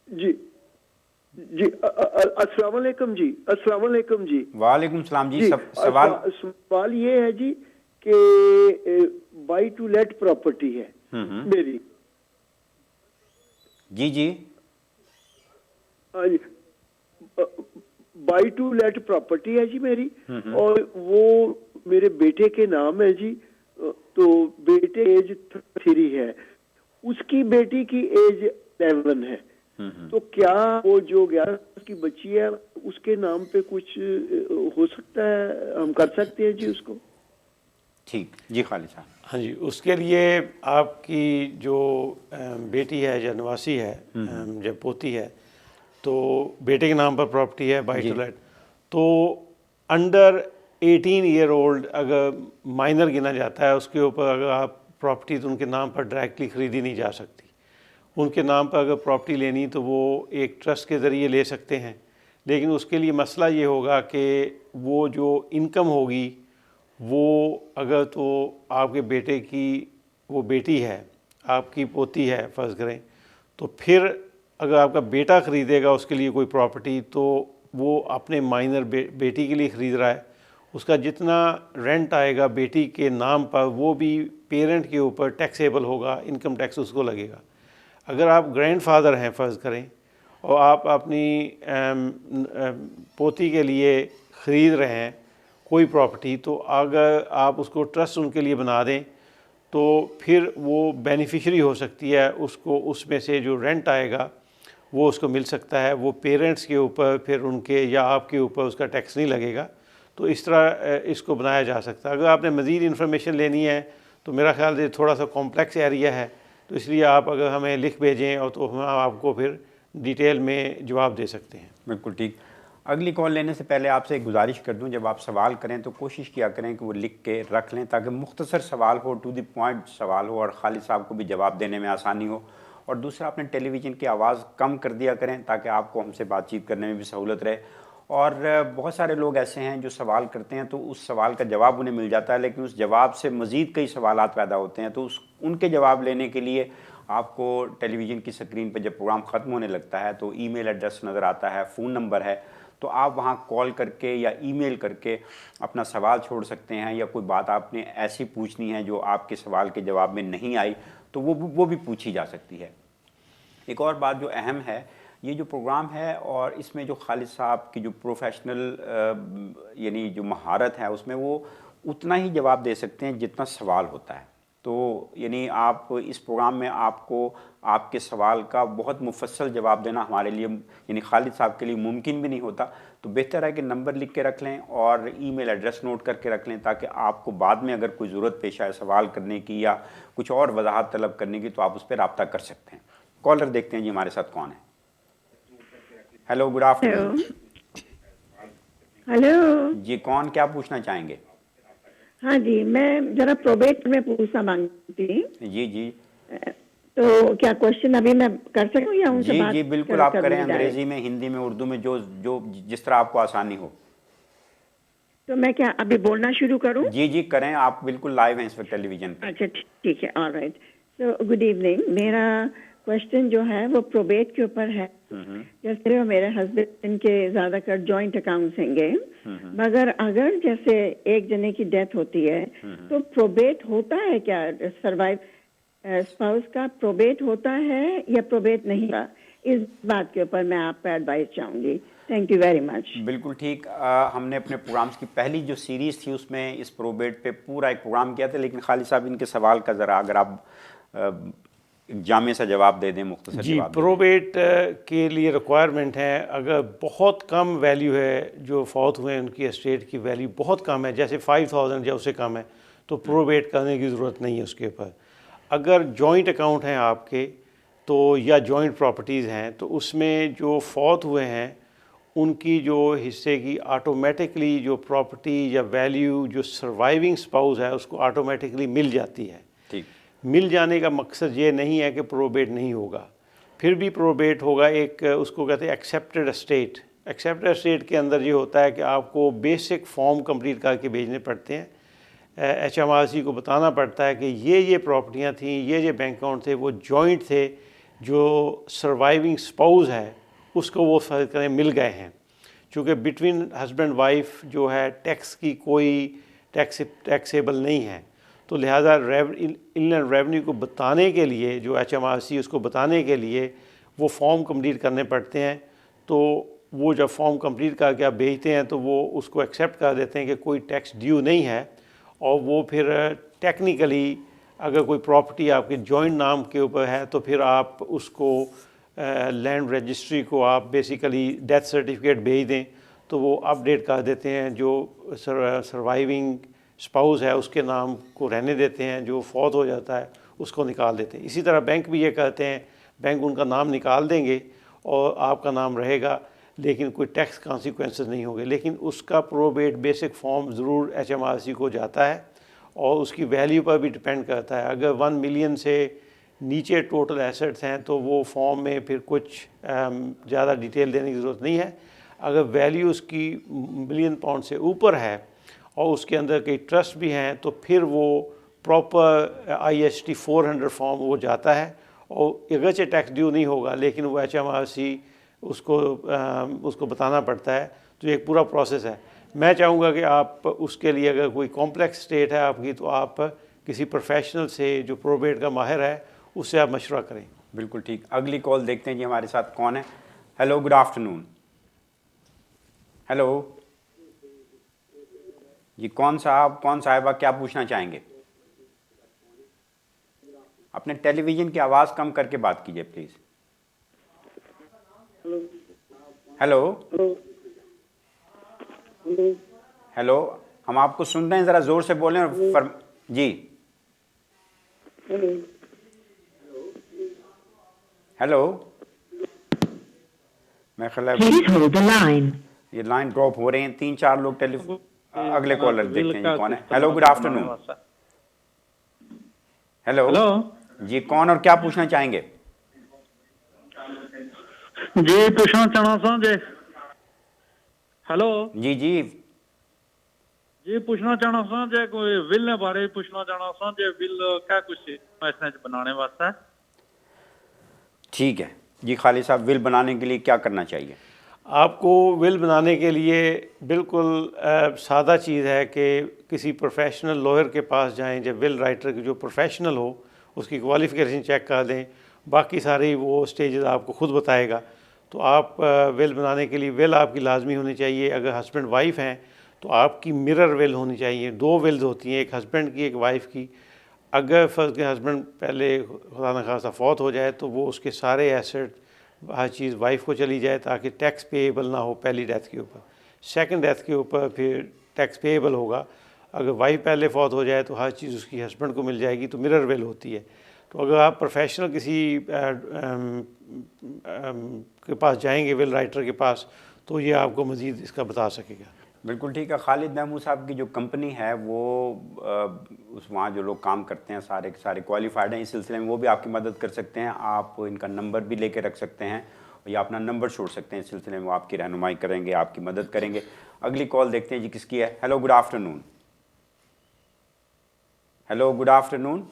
D: जी जी अस्सलाम वालेकुम जी। अस्सलाम वालेकुम जी।
A: वालेकुम सलाम जी।
D: सवाल ये है जी कि बाई टू लेट प्रॉपर्टी है मेरी।
A: जी जी
D: बाई टू लेट प्रॉपर्टी है जी मेरी, और वो मेरे बेटे के नाम है जी। तो बेटे एज 3 है, उसकी बेटी की एज 11 है। तो क्या वो जो 11 की बच्ची है उसके नाम पे कुछ हो सकता है, हम कर सकते हैं जी उसको?
A: ठीक जी खालिद साहब।
B: हाँ जी, उसके लिए आपकी जो बेटी है या नवासी है या पोती है, तो बेटे के नाम पर प्रॉपर्टी है बाई टू लेट, तो अंडर 18 ईयर ओल्ड अगर माइनर गिना जाता है उसके ऊपर अगर आप प्रॉपर्टी तो उनके नाम पर डायरेक्टली ख़रीदी नहीं जा सकती। उनके नाम पर अगर प्रॉपर्टी लेनी तो वो एक ट्रस्ट के ज़रिए ले सकते हैं, लेकिन उसके लिए मसला ये होगा कि वो जो इनकम होगी वो अगर तो आपके बेटे की वो बेटी है, आपकी पोती है फ़र्ज़ करें, तो फिर अगर आपका बेटा ख़रीदेगा उसके लिए कोई प्रॉपर्टी तो वो अपने माइनर बेटी के लिए ख़रीद रहा है, उसका जितना रेंट आएगा बेटी के नाम पर वो भी पेरेंट के ऊपर टैक्सेबल होगा, इनकम टैक्स उसको लगेगा। अगर आप ग्रैंडफादर हैं फ़र्ज़ करें और आप अपनी पोती के लिए ख़रीद रहे हैं कोई प्रॉपर्टी, तो अगर आप उसको ट्रस्ट उनके लिए बना दें तो फिर वो बेनिफिशरी हो सकती है, उसको उसमें से जो रेंट आएगा वो उसको मिल सकता है, वो पेरेंट्स के ऊपर फिर उनके या आपके ऊपर उसका टैक्स नहीं लगेगा। तो इस तरह इसको बनाया जा सकता है। अगर आपने मज़ीद इन्फॉर्मेशन लेनी है तो मेरा ख्याल से थोड़ा सा कॉम्प्लेक्स एरिया है, तो इसलिए आप अगर हमें लिख भेजें और तो हम आपको फिर डिटेल में जवाब दे सकते हैं।
A: बिल्कुल ठीक। अगली कॉल लेने से पहले आपसे एक गुजारिश कर दूं, जब आप सवाल करें तो कोशिश किया करें कि वो लिख के रख लें ताकि मुख्तसर सवाल हो, टू द पॉइंट सवाल हो और खालिद साहब को भी जवाब देने में आसानी हो। और दूसरा, अपने टेलीविज़न की आवाज़ कम कर दिया करें ताकि आपको हमसे बातचीत करने में भी सहूलत रहे। और बहुत सारे लोग ऐसे हैं जो सवाल करते हैं तो उस सवाल का जवाब उन्हें मिल जाता है, लेकिन उस जवाब से मज़ीद कई सवालात पैदा होते हैं। तो उनके जवाब लेने के लिए आपको टेलीविज़न की स्क्रीन पर जब प्रोग्राम ख़त्म होने लगता है तो ईमेल एड्रेस नज़र आता है, फ़ोन नंबर है, तो आप वहाँ कॉल करके या ईमेल करके अपना सवाल छोड़ सकते हैं, या कोई बात आपने ऐसी पूछनी है जो आपके सवाल के जवाब में नहीं आई तो वो भी पूछी जा सकती है। एक और बात जो अहम है, ये जो प्रोग्राम है और इसमें जो खालिद साहब की जो प्रोफेशनल यानी जो महारत है उसमें वो उतना ही जवाब दे सकते हैं जितना सवाल होता है। तो यानी आप इस प्रोग्राम में आपको आपके सवाल का बहुत मुफस्सल जवाब देना हमारे लिए यानी खालिद साहब के लिए मुमकिन भी नहीं होता। तो बेहतर है कि नंबर लिख के रख लें और ईमेल एड्रेस नोट करके रख लें, ताकि आपको बाद में अगर कोई ज़रूरत पेश आए सवाल करने की या कुछ और वजाहत तलब करने की तो आप उस पर रब्ता कर सकते हैं। कॉलर देखते हैं जी हमारे साथ कौन है। Hello, good afternoon.
E: हेलो
A: जी, कौन क्या पूछना चाहेंगे?
E: हाँ जी, मैं जरा प्रोबेट में पूछना मांगती।
A: जी जी
E: तो क्या क्वेश्चन अभी मैं कर सकूं या उनसे
A: जी
E: बात
A: जी बिल्कुल, आप करें, अंग्रेजी में, हिंदी में, उर्दू में, जो जो जिस तरह आपको आसानी हो।
E: तो मैं क्या अभी बोलना शुरू करूं?
A: जी जी करें, आप बिल्कुल लाइव हैं इस वक्त टेलीविजन पे।
E: अच्छा ठीक है, ऑलराइट। तो गुड इवनिंग। मेरा क्वेश्चन जो है वो प्रोबेट के ऊपर है। जैसे मेरे हस्बैंड के ज्यादातर जॉइंट अकाउंट्स हैंगे, मगर अगर जैसे एक जने की डेथ होती है तो प्रोबेट होता है क्या? सर्वाइव स्पाउस का प्रोबेट होता है या प्रोबेट नहीं होता? इस बात के ऊपर मैं आपका एडवाइस चाहूंगी। Thank you very much.
A: बिल्कुल ठीक। हमने अपने प्रोग्राम्स की पहली जो सीरीज़ थी उसमें इस प्रोबेट पे पूरा एक प्रोग्राम किया था, लेकिन खालिद साहब इनके सवाल का ज़रा अगर आप जामे सा जवाब दे दें, मुख्तसर
B: जी,
A: जवाब दे दें।
B: प्रोबेट के लिए रिक्वायरमेंट है, अगर बहुत कम वैल्यू है, जो फौत हुए हैं उनकी एस्टेट की वैल्यू बहुत कम है, जैसे 5000 या उससे कम है, तो प्रोबेट करने की ज़रूरत नहीं है उसके ऊपर। अगर जॉइंट अकाउंट हैं आपके तो या जॉइंट प्रॉपर्टीज़ हैं तो उसमें जो फौत हुए हैं उनकी जो हिस्से की ऑटोमेटिकली जो प्रॉपर्टी या वैल्यू जो सर्वाइविंग स्पाउस है उसको ऑटोमेटिकली मिल जाती है।
A: ठीक।
B: मिल जाने का मकसद ये नहीं है कि प्रोबेट नहीं होगा, फिर भी प्रोबेट होगा। एक उसको कहते हैं एक्सेप्टेड एस्टेट। एक्सेप्टेड एस्टेट के अंदर ये होता है कि आपको बेसिक फॉर्म कंप्लीट करके भेजने पड़ते हैं। HMRC को बताना पड़ता है कि ये प्रॉपर्टियाँ थीं, ये बैंक अकाउंट थे, वो जॉइंट थे, जो सर्वाइविंग स्पाउस है उसको वो फर्ज करें मिल गए हैं। चूँकि बिटवीन हस्बैंड वाइफ जो है टैक्स की कोई टैक्सेबल नहीं है, तो लिहाजा इनलैंड रेवेन्यू को बताने के लिए, जो HMRC उसको बताने के लिए वो फॉर्म कंप्लीट करने पड़ते हैं। तो वो जब फॉर्म कंप्लीट करके आप भेजते हैं तो वो उसको एक्सेप्ट कर देते हैं कि कोई टैक्स ड्यू नहीं है, और वो फिर टेक्निकली अगर कोई प्रॉपर्टी आपके जॉइंट नाम के ऊपर है तो फिर आप उसको लैंड रजिस्ट्री को आप बेसिकली डेथ सर्टिफिकेट भेज दें तो वो अपडेट कर देते हैं। जो सर्वाइविंग स्पाउस है उसके नाम को रहने देते हैं, जो फौत हो जाता है उसको निकाल देते हैं। इसी तरह बैंक भी ये कहते हैं, बैंक उनका नाम निकाल देंगे और आपका नाम रहेगा, लेकिन कोई टैक्स कॉन्सिक्वेंसेस नहीं होंगे। लेकिन उसका प्रोबेट बेसिक फॉर्म ज़रूर HMRC को जाता है और उसकी वैल्यू पर भी डिपेंड करता है। अगर 1 मिलियन से नीचे टोटल एसेट्स हैं तो वो फॉर्म में फिर कुछ ज़्यादा डिटेल देने की ज़रूरत नहीं है। अगर वैल्यू उसकी £1 मिलियन से ऊपर है और उसके अंदर कई ट्रस्ट भी हैं तो फिर वो प्रॉपर IST 400 फॉर्म वो जाता है, और अगरचे टैक्स ड्यू नहीं होगा लेकिन वो HMRC उसको बताना पड़ता है। तो एक पूरा प्रोसेस है। मैं चाहूँगा कि आप उसके लिए अगर कोई कॉम्प्लेक्स स्टेट है आपकी तो आप किसी प्रोफेशनल से जो प्रोबेट का माहिर है उससे आप मशवरा करें।
A: बिल्कुल ठीक। अगली कॉल देखते हैं जी हमारे साथ कौन है। Hello, good afternoon. हेलो जी, कौन साहब, कौन साहिबा, क्या पूछना चाहेंगे? अपने टेलीविज़न की आवाज़ कम करके बात कीजिए प्लीज़। हेलो हेलो, हम आपको सुन रहे हैं, ज़रा ज़ोर से बोलें और जी। हेलो, मैं ख्याल ये लाइन ड्रॉप हो रही हैं, 3-4 लोग टेलीफोन। अगले कॉलर देखते हैं जी कौन है। Hello, good afternoon. हेलो जी, कौन और क्या पूछना चाहेंगे?
F: जी पूछना चाहना सा जे। हेलो
A: जी जी
F: जी पूछना चाहना सा जे कोई विल ने बारे पूछना चाहना सा जे विल क्या कुछ ऐसे बनाने वास्ते।
A: ठीक है जी। खालिद साहब, विल बनाने के लिए क्या करना चाहिए?
B: आपको विल बनाने के लिए बिल्कुल सादा चीज़ है कि किसी प्रोफेशनल लॉयर के पास जाएं। जब विल राइटर जो प्रोफेशनल हो उसकी क्वालिफ़िकेशन चेक कर दें, बाकी सारी वो स्टेजेस आपको खुद बताएगा। तो आप विल बनाने के लिए विल आपकी लाजमी होनी चाहिए। अगर हस्बैंड वाइफ हैं तो आपकी मिरर विल होनी चाहिए। 2 विल्स होती हैं, एक हस्बैंड की, एक वाइफ की। अगर फ़र्ज़ के हस्बैंड पहले खुदा न खास्ता फौत हो जाए तो वो उसके सारे एसेट हर चीज़ वाइफ को चली जाए ताकि टैक्स पेएबल ना हो पहली डेथ के ऊपर। सेकंड डेथ के ऊपर फिर टैक्स पेएबल होगा। अगर वाइफ पहले फौत हो जाए तो हर चीज़ उसकी हस्बैंड को मिल जाएगी, तो मिरर विल होती है। तो अगर आप प्रोफेशनल किसी के पास जाएंगे, विल राइटर के पास, तो ये आपको मज़ीद इसका बता सकेगा।
A: बिल्कुल ठीक है। खालिद महमूद साहब की जो कंपनी है वो उस वहाँ जो लोग काम करते हैं सारे के सारे क्वालिफाइड हैं इस सिलसिले में, वो भी आपकी मदद कर सकते हैं। आप इनका नंबर भी लेके रख सकते हैं या अपना नंबर छोड़ सकते हैं। इस सिलसिले में वो आपकी रहनुमाई करेंगे, आपकी मदद करेंगे। अगली कॉल देखते हैं जी किसकी है। Hello, good afternoon. Hello, good afternoon.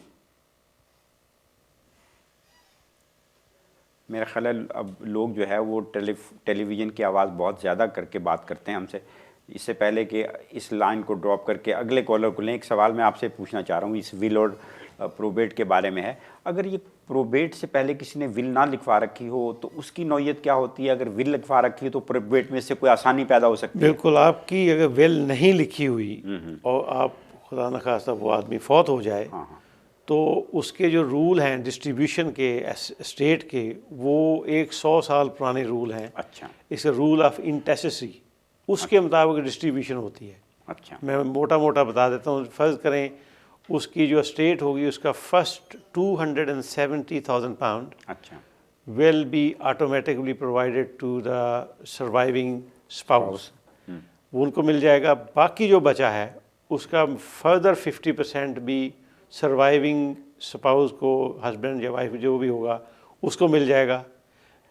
A: मेरा ख्याल है अब लोग जो है वो टेलीविज़न की आवाज़ बहुत ज़्यादा करके बात करते हैं हमसे। इससे पहले कि इस लाइन को ड्रॉप करके अगले कॉलर को लें, एक सवाल मैं आपसे पूछना चाह रहा हूँ, इस विल और प्रोबेट के बारे में है। अगर ये प्रोबेट से पहले किसी ने विल ना लिखवा रखी हो तो उसकी नौयत क्या होती है? अगर विल लिखवा रखी है तो प्रोबेट में से कोई आसानी पैदा हो सकती है?
B: बिल्कुल, आपकी अगर विल नहीं लिखी हुई और आप खुदा न खास्ता वो आदमी फौत हो जाए, तो उसके जो रूल हैं डिस्ट्रीब्यूशन के स्टेट के, वो एक 100 साल पुराने रूल हैं।
A: अच्छा।
B: इसे रूल ऑफ इंटेसेसी, उसके मुताबिक डिस्ट्रीब्यूशन होती है।
A: अच्छा।
B: मैं मोटा मोटा बता देता हूँ। फ़र्ज़ करें उसकी जो स्टेट होगी उसका फर्स्ट 270,000 पाउंड
A: अच्छा
B: will be automatically provided to the surviving spouse, वो उनको मिल जाएगा। बाकी जो बचा है उसका फर्दर 50% भी सर्वाइविंग स्पाउस को, हस्बैंड या वाइफ जो भी होगा, उसको मिल जाएगा।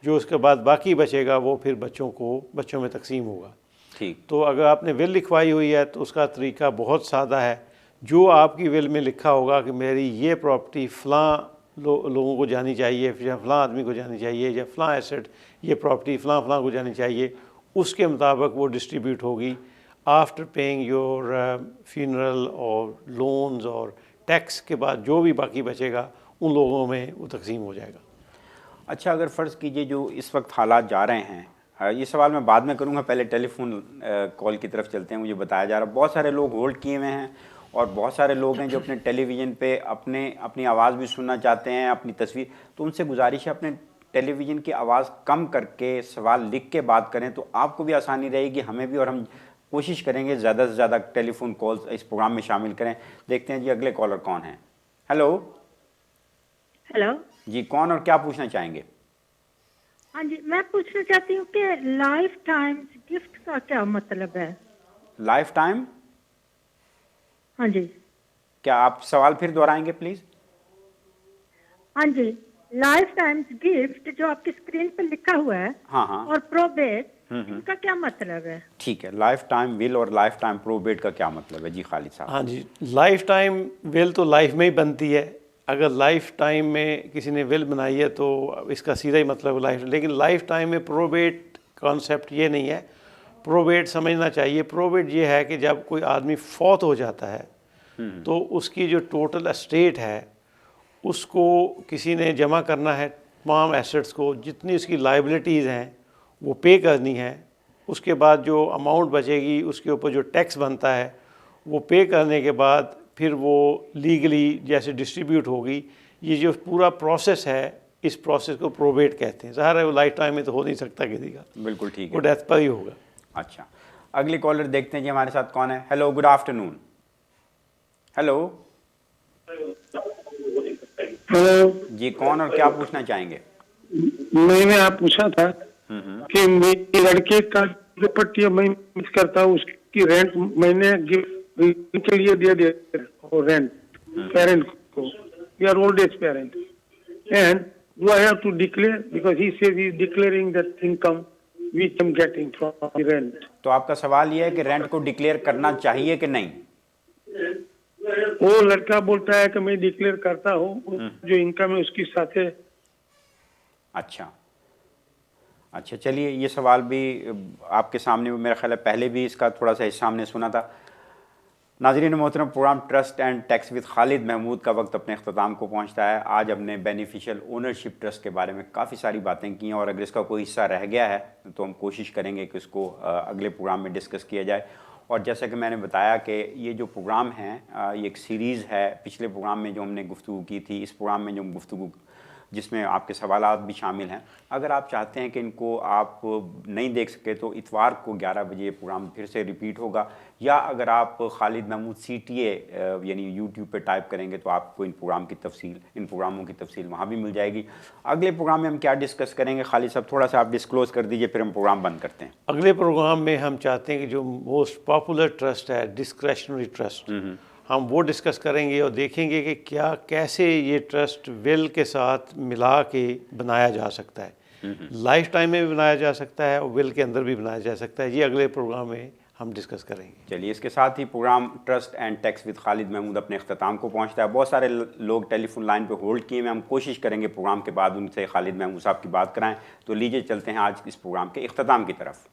B: जो उसके बाद बाकी बचेगा वो फिर बच्चों में तकसीम होगा।
A: ठीक।
B: तो अगर आपने विल लिखवाई हुई है तो उसका तरीका बहुत सादा है। जो आपकी विल में लिखा होगा कि मेरी ये प्रॉपर्टी फ़लाँ लोगों को जानी चाहिए, या फ़लाँ आदमी को जानी चाहिए, या फ़लाँ एसेट ये प्रॉपर्टी फ़लाँ को जानी चाहिए, उसके मुताबिक वो डिस्ट्रीब्यूट होगी आफ्टर पेइंग योर फ्यूनरल और लोन्स और टैक्स के बाद जो भी बाकी बचेगा उन लोगों में वो तकसीम हो जाएगा।
A: अच्छा, अगर फ़र्ज़ कीजिए जो इस वक्त हालात जा रहे हैं, ये सवाल मैं बाद में करूँगा, पहले टेलीफोन कॉल की तरफ चलते हैं। मुझे बताया जा रहा है बहुत सारे लोग होल्ड किए हुए हैं और बहुत सारे लोग हैं जो अपने टेलीविज़न पे अपनी आवाज़ भी सुनना चाहते हैं, अपनी तस्वीर। तो उनसे गुजारिश है अपने टेलीविज़न की आवाज़ कम करके सवाल लिख के बात करें तो आपको भी आसानी रहेगी, हमें भी, और हम कोशिश करेंगे ज़्यादा से ज़्यादा टेलीफोन कॉल्स इस प्रोग्राम में शामिल करें। देखते हैं जी अगले कॉलर कौन है। हेलो।
G: हेलो
A: जी, कौन और क्या पूछना चाहेंगे?
G: हाँ जी, मैं पूछना चाहती हूँ कि लाइफ टाइम गिफ्ट का क्या मतलब है?
A: Life time?
G: हाँ जी।
A: क्या आप सवाल फिर दोहराएंगे प्लीज़?
G: हाँ जी, लाइफ टाइम गिफ्ट जो आपकी स्क्रीन पर लिखा हुआ है,
A: हाँ,
G: और प्रोबेट, इनका क्या मतलब है?
A: ठीक है, लाइफ टाइम विल और लाइफ टाइम प्रोबेट का क्या मतलब है जी खालिद साहब?
B: हाँ जी, लाइफ टाइम विल तो लाइफ में ही बनती है। अगर लाइफ टाइम में किसी ने विल बनाई है तो इसका सीधा ही मतलब लाइफ, लेकिन लाइफ टाइम में प्रोबेट कॉन्सेप्ट ये नहीं है। प्रोबेट समझना चाहिए, प्रोबेट ये है कि जब कोई आदमी फौत हो जाता है तो उसकी जो टोटल एस्टेट है उसको किसी ने जमा करना है, तमाम एसेट्स को, जितनी उसकी लाइबिलिटीज़ हैं वो पे करनी है। उसके बाद जो अमाउंट बचेगी उसके ऊपर जो टैक्स बनता है वो पे करने के बाद फिर वो लीगली जैसे डिस्ट्रीब्यूट होगी। ये जो पूरा प्रोसेस है, इस प्रोसेस को प्रोबेट कहते हैं। ज़ाहिर है वो लाइफ टाइम में तो हो नहीं सकता किसी का,
A: बिल्कुल ठीक है,
B: वो डेथ पर ही होगा।
A: अच्छा, अगली कॉलर देखते हैं जी हमारे साथ कौन है। Hello, good afternoon. Hello.
C: Hello
A: जी, कौन और क्या पूछना चाहेंगे?
C: मैंने आप पूछा था कि मेरे लड़के का प्रॉपर्टी मैं मिस करता हूँ, उसकी रेंट मैंने गिफ्ट के लिए दे दिया और रेंट पेरेंट को, we are old age parent, and do I have to declare because he says he is declaring that income which I am getting from the rent.
A: तो आपका सवाल ये है कि रेंट को डिक्लेयर करना चाहिए कि नहीं?
C: वो लड़का बोलता है कि मैं डिक्लेयर करता हूँ, जो इनकम है उसके साथ है।
A: अच्छा, चलिए, ये सवाल भी आपके सामने मेरा ख्याल है पहले भी इसका थोड़ा सा हिस्सा हमने सुना था। नाज़रीन मोहतरम, programme trust and tax with Khalid Mahmood का वक्त अपने अख्ताम को पहुंचता है। आज हमने बेनिफिशियल ओनरशिप ट्रस्ट के बारे में काफ़ी सारी बातें की हैं और अगर इसका कोई हिस्सा रह गया है तो हम कोशिश करेंगे कि उसको अगले प्रोग्राम में डिस्कस किया जाए। और जैसा कि मैंने बताया कि ये जो प्रोग्राम है ये एक सीरीज़ है। पिछले प्रोग्राम में जो हमने गुफ्तगू की थी, इस प्रोग्राम में जो गुफ्तगू जिसमें आपके सवालात भी शामिल हैं, अगर आप चाहते हैं कि इनको आप नहीं देख सके तो इतवार को 11 बजे ये प्रोग्राम फिर से रिपीट होगा, या अगर आप खालिद महमूद CTA यानी यूट्यूब पे टाइप करेंगे तो आपको इन प्रोग्रामों की तफसील वहाँ भी मिल जाएगी। अगले प्रोग्राम में हम क्या डिस्कस करेंगे खालिद साहब, थोड़ा सा आप डिस्क्लोज कर दीजिए, फिर हम प्रोग्राम बंद करते हैं।
B: अगले प्रोग्राम में हम चाहते हैं कि जो मोस्ट पॉपुलर ट्रस्ट है, डिस्क्रेशनरी ट्रस्ट, हम वो डिस्कस करेंगे और देखेंगे कि कैसे ये ट्रस्ट विल के साथ मिला के बनाया जा सकता है। लाइफ टाइम में भी बनाया जा सकता है और विल के अंदर भी बनाया जा सकता है। ये अगले प्रोग्राम में हम डिस्कस करेंगे।
A: चलिए, इसके साथ ही program trust and tax with Khalid Mahmood अपने अख्ताम को पहुंचता है। बहुत सारे लोग टेलीफोन लाइन पे होल्ड किए हैं, हम कोशिश करेंगे प्रोग्राम के बाद उनसे खालिद महमूद साहब की बात कराएं। तो लीजिए चलते हैं आज इस प्रोग्राम के अख्ताम की तरफ।